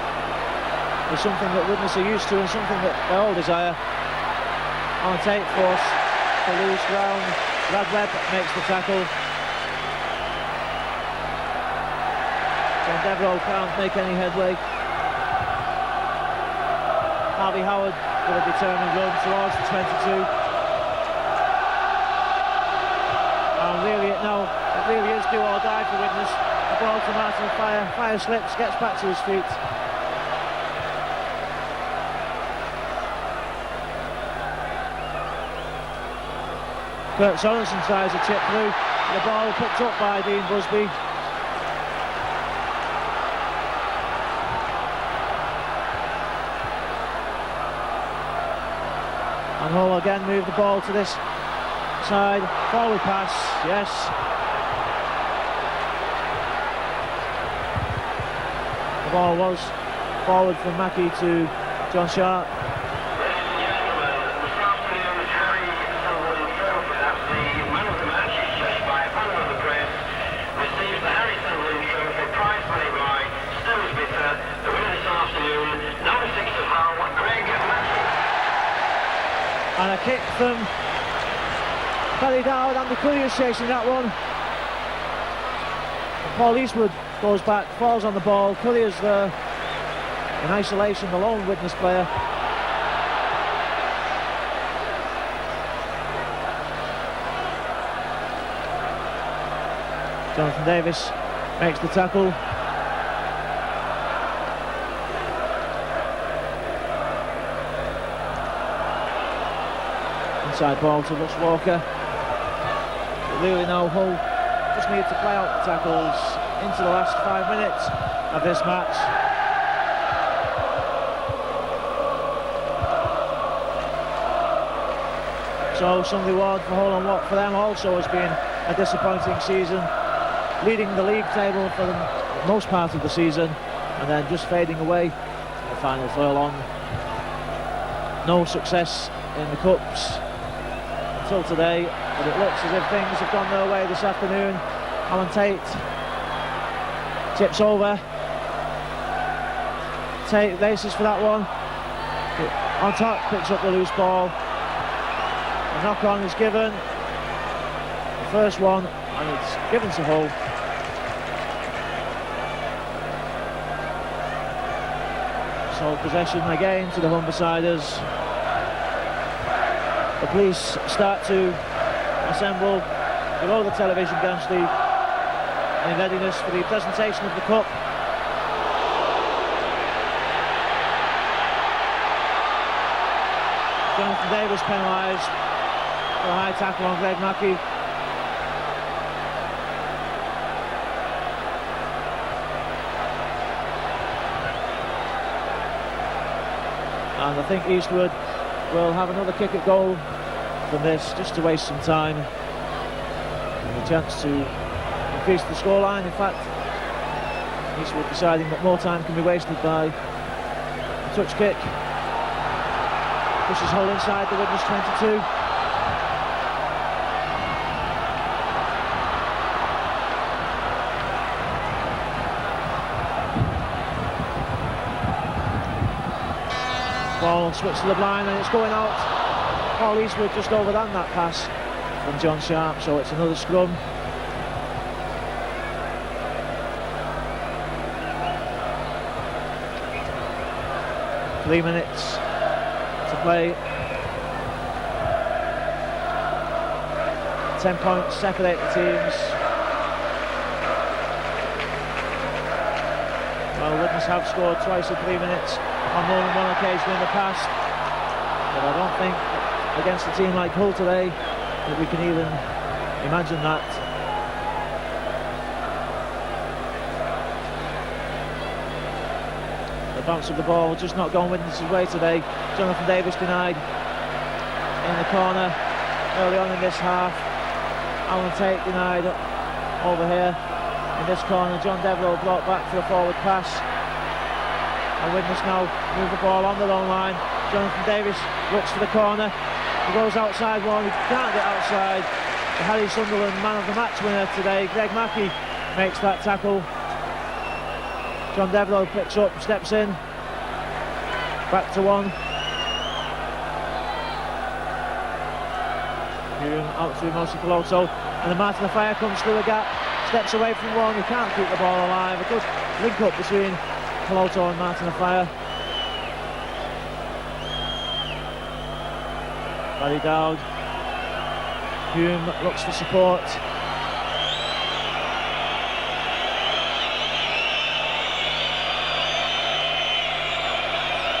S1: is something that Widnes are used to and something that they all desire. On tape force to lose ground. Brad Webb makes the tackle. John Devereux can't make any headway. Harvey Howard with a determined run towards the 22. And really it really is do or die for Widnes. The ball to Martin Fire slips, gets back to his feet. Kurt Sorensen tries a chip through. The ball picked up by Dean Busby. And Hull again move the ball to this side. Forward pass, yes. The ball was forward from Mackie to John Sharp. And a kick from Paddy Dowd, and the Courier's chasing that one. Paul Eastwood goes back, falls on the ball. Courier's there in isolation, the lone Widnes player. Jonathan Davis makes the tackle. Inside ball to Russ Walker. But really now Hull just need to play out the tackles into the last 5 minutes of this match. So Sunday Ward for Hull, and what for them also has been a disappointing season, leading the league table for the most part of the season and then just fading away in the final furlong. No success in the cups until today, but it looks as if things have gone their way this afternoon. Alan Tate tips over. Tate races for that one. On top, picks up the loose ball. The knock-on is given. The first one, and it's given to Hull. So possession again to the Humbersiders. The police start to assemble below the television gantry in readiness for the presentation of the cup. Jonathan Davis penalised for a high tackle on Greg Mackey. And I think Eastwood will have another kick at goal from this, just to waste some time. And a chance to increase the scoreline. In fact, Eastwood deciding that more time can be wasted by a touch kick. Pushes Hull inside the Widnes 22. Ball switched to the blind and it's going out. Paul Eastwood just overdone that pass from John Sharp, so it's another scrum. Three minutes to play. 10 points separate the teams. Well, Widnes have scored twice in 3 minutes on more than one occasion in the past, but I don't think against a team like Hull today that we can even imagine that. The bounce of the ball just not going Widnes' way today. Jonathan Davis denied in the corner early on in this half. Alan Tate denied over here in this corner. John Devereux brought back for a forward pass. And Widnes now move the ball on their own line. Jonathan Davis looks for the corner. He goes outside one, he can't get outside. The Harry Sunderland man of the match winner today, Greg Mackey, makes that tackle. John Devereux picks up, steps in. Back to one. Out through Mosi Peloto. And the Martin Afire comes through the gap, steps away from one, he can't keep the ball alive. A good link up between Peloto and Martin Afire. Barry Dowd. Hume looks for support.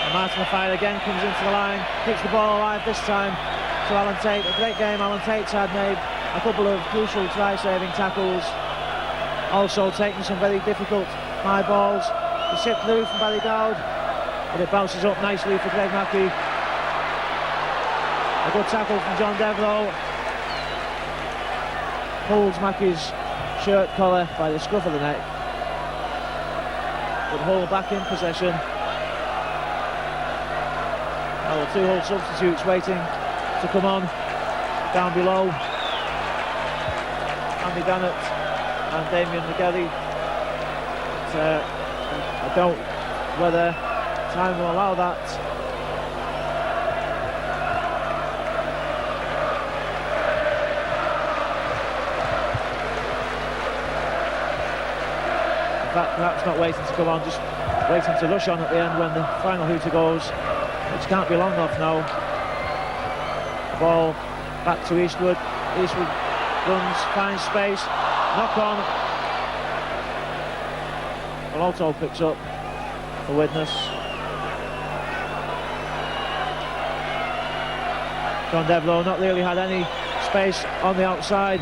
S1: And Martin Afire again comes into the line, keeps the ball alive this time to Alan Tate. A great game Alan Tate's had, made a couple of crucial try-saving tackles. Also taking some very difficult high balls. The chip through from Barry Dowd, but it bounces up nicely for Greg Mackey. A good tackle from John Devereux. Pulls Mackey's shirt collar by the scruff of the neck. But Hull back in possession. Well, the two Hull substitutes waiting to come on down below. Andy Dannett and Damien McGarry. I don't know whether time will allow that. In fact, perhaps not waiting to come on, just waiting to rush on at the end when the final hooter goes, which can't be long enough now. The ball back to Eastwood. Eastwood runs, finds space, knock on. Peloto picks up for Widnes. John Devereux not really had any space on the outside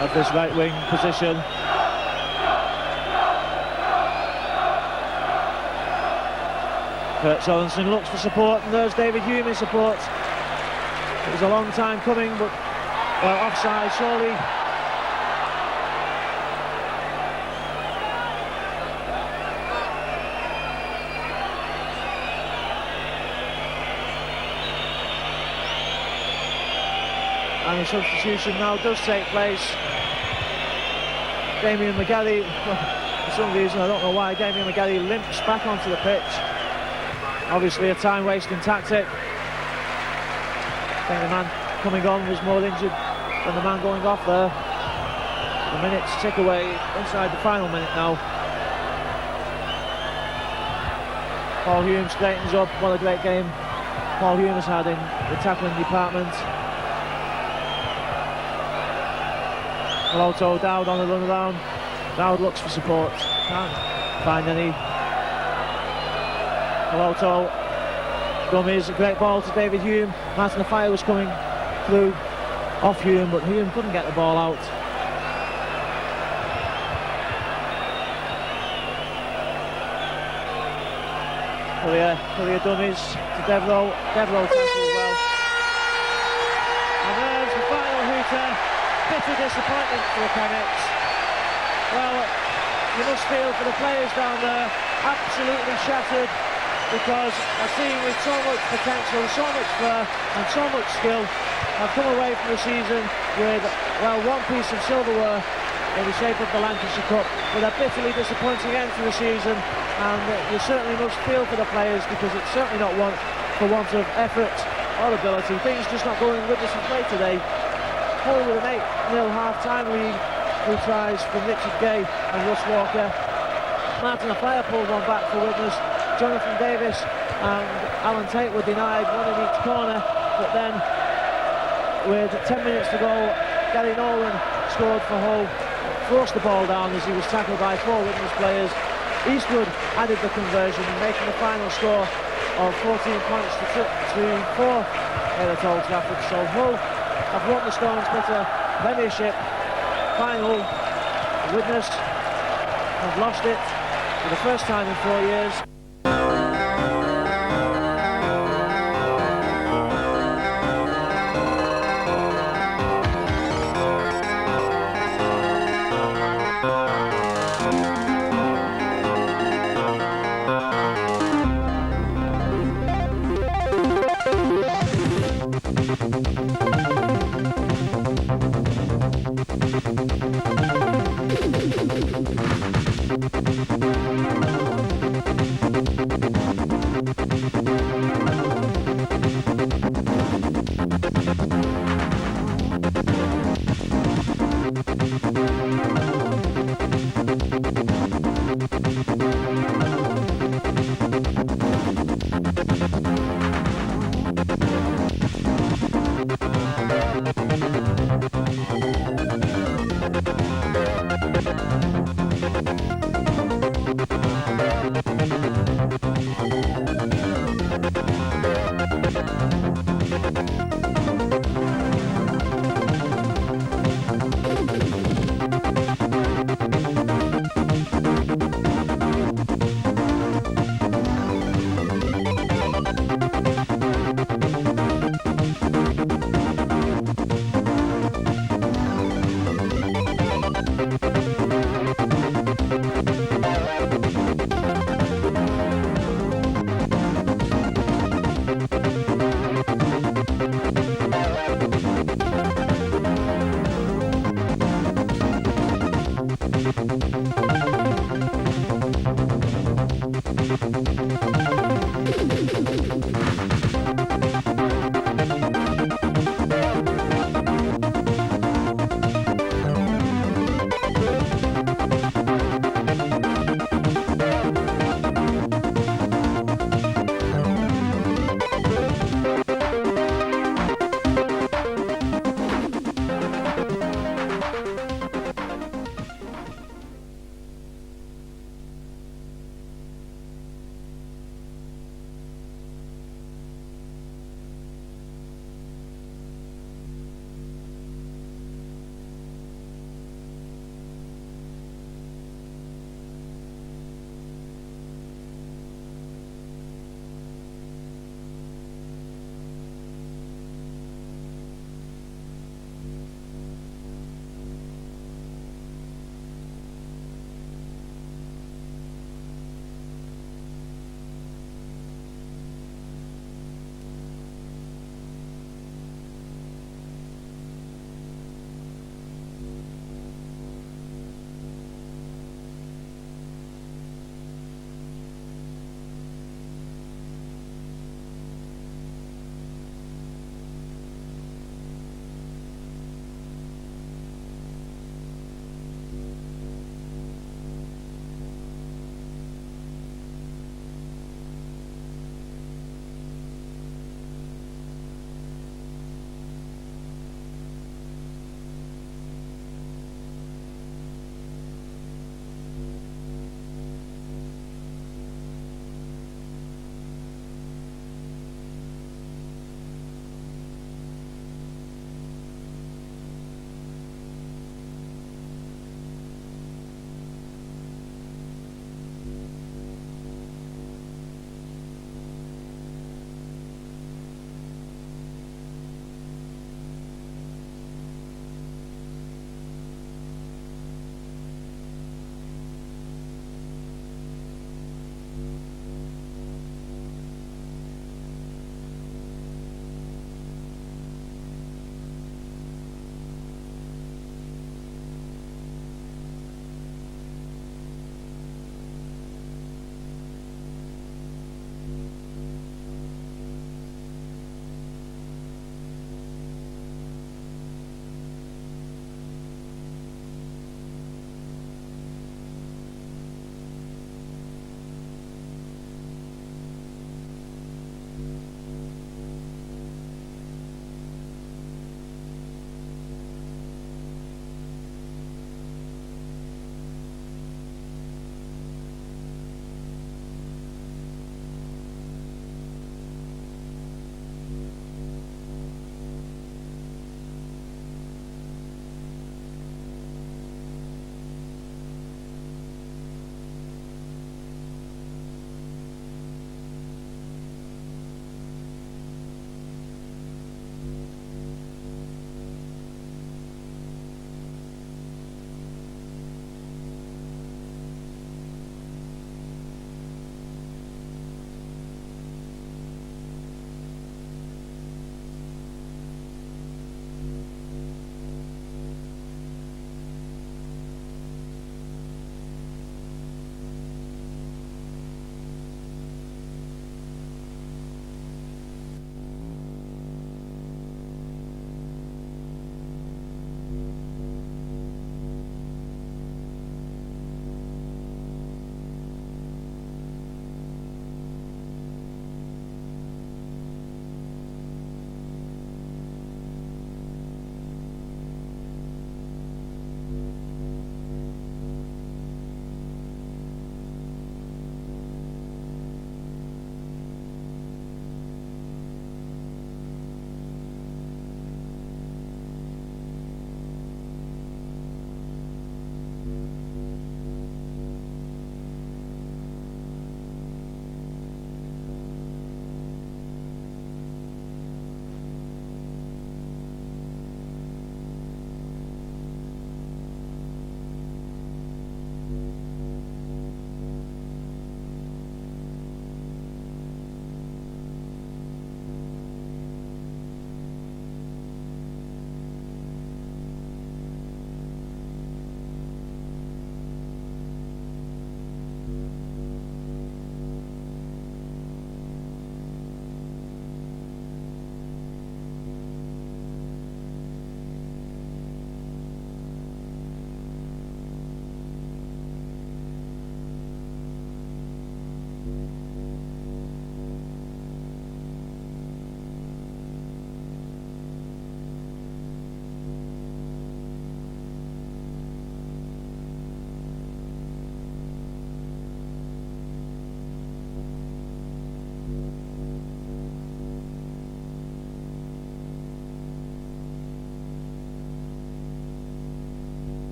S1: of this right wing position. Kurt Sorensen looks for support, and there's David Hume in support. It was a long time coming, but offside surely. And the substitution now does take place. Damien McGarry, for some reason, I don't know why, Damien McGarry limps back onto the pitch. Obviously a time-wasting tactic. I think the man coming on was more injured than the man going off there. The minutes tick away inside the final minute now. Paul Hume straightens up. What a great game Paul Hume has had in the tackling department. Peloto, Dowd on the run around. Dowd looks for support, can't find any. Peloto dummies, a great ball to David Hume. Martin Offiah was coming through off Hume, but Hume couldn't get the ball out. Courier dummies to Devereux. Devereux tackles well. And there's the final hooter. Bitter disappointment for the Chemics. Well, you must feel for the players down there, absolutely shattered, because a team with so much potential, so much flair and so much skill have come away from the season with, well, one piece of silverware in the shape of the Lancashire Cup, with a bitterly disappointing end to the season. And you certainly must feel for the players, because it's certainly not one for want of effort or ability. Things just not going with us in play today. Hull with an 8-0 half-time lead through tries from Richard Gay and Russ Walker. Martin Offiah pulled one back for Widnes. Jonathan Davis and Alan Tate were denied, one in each corner, but then with 10 minutes to go, Gary Nolan scored for Hull, forced the ball down as he was tackled by 4 Widnes players. Eastwood added the conversion, making the final score of 14 points to 4 here at Old Trafford. So Hull have won the Stones Bitter Premiership final. Widnes have lost it for the first time in 4 years.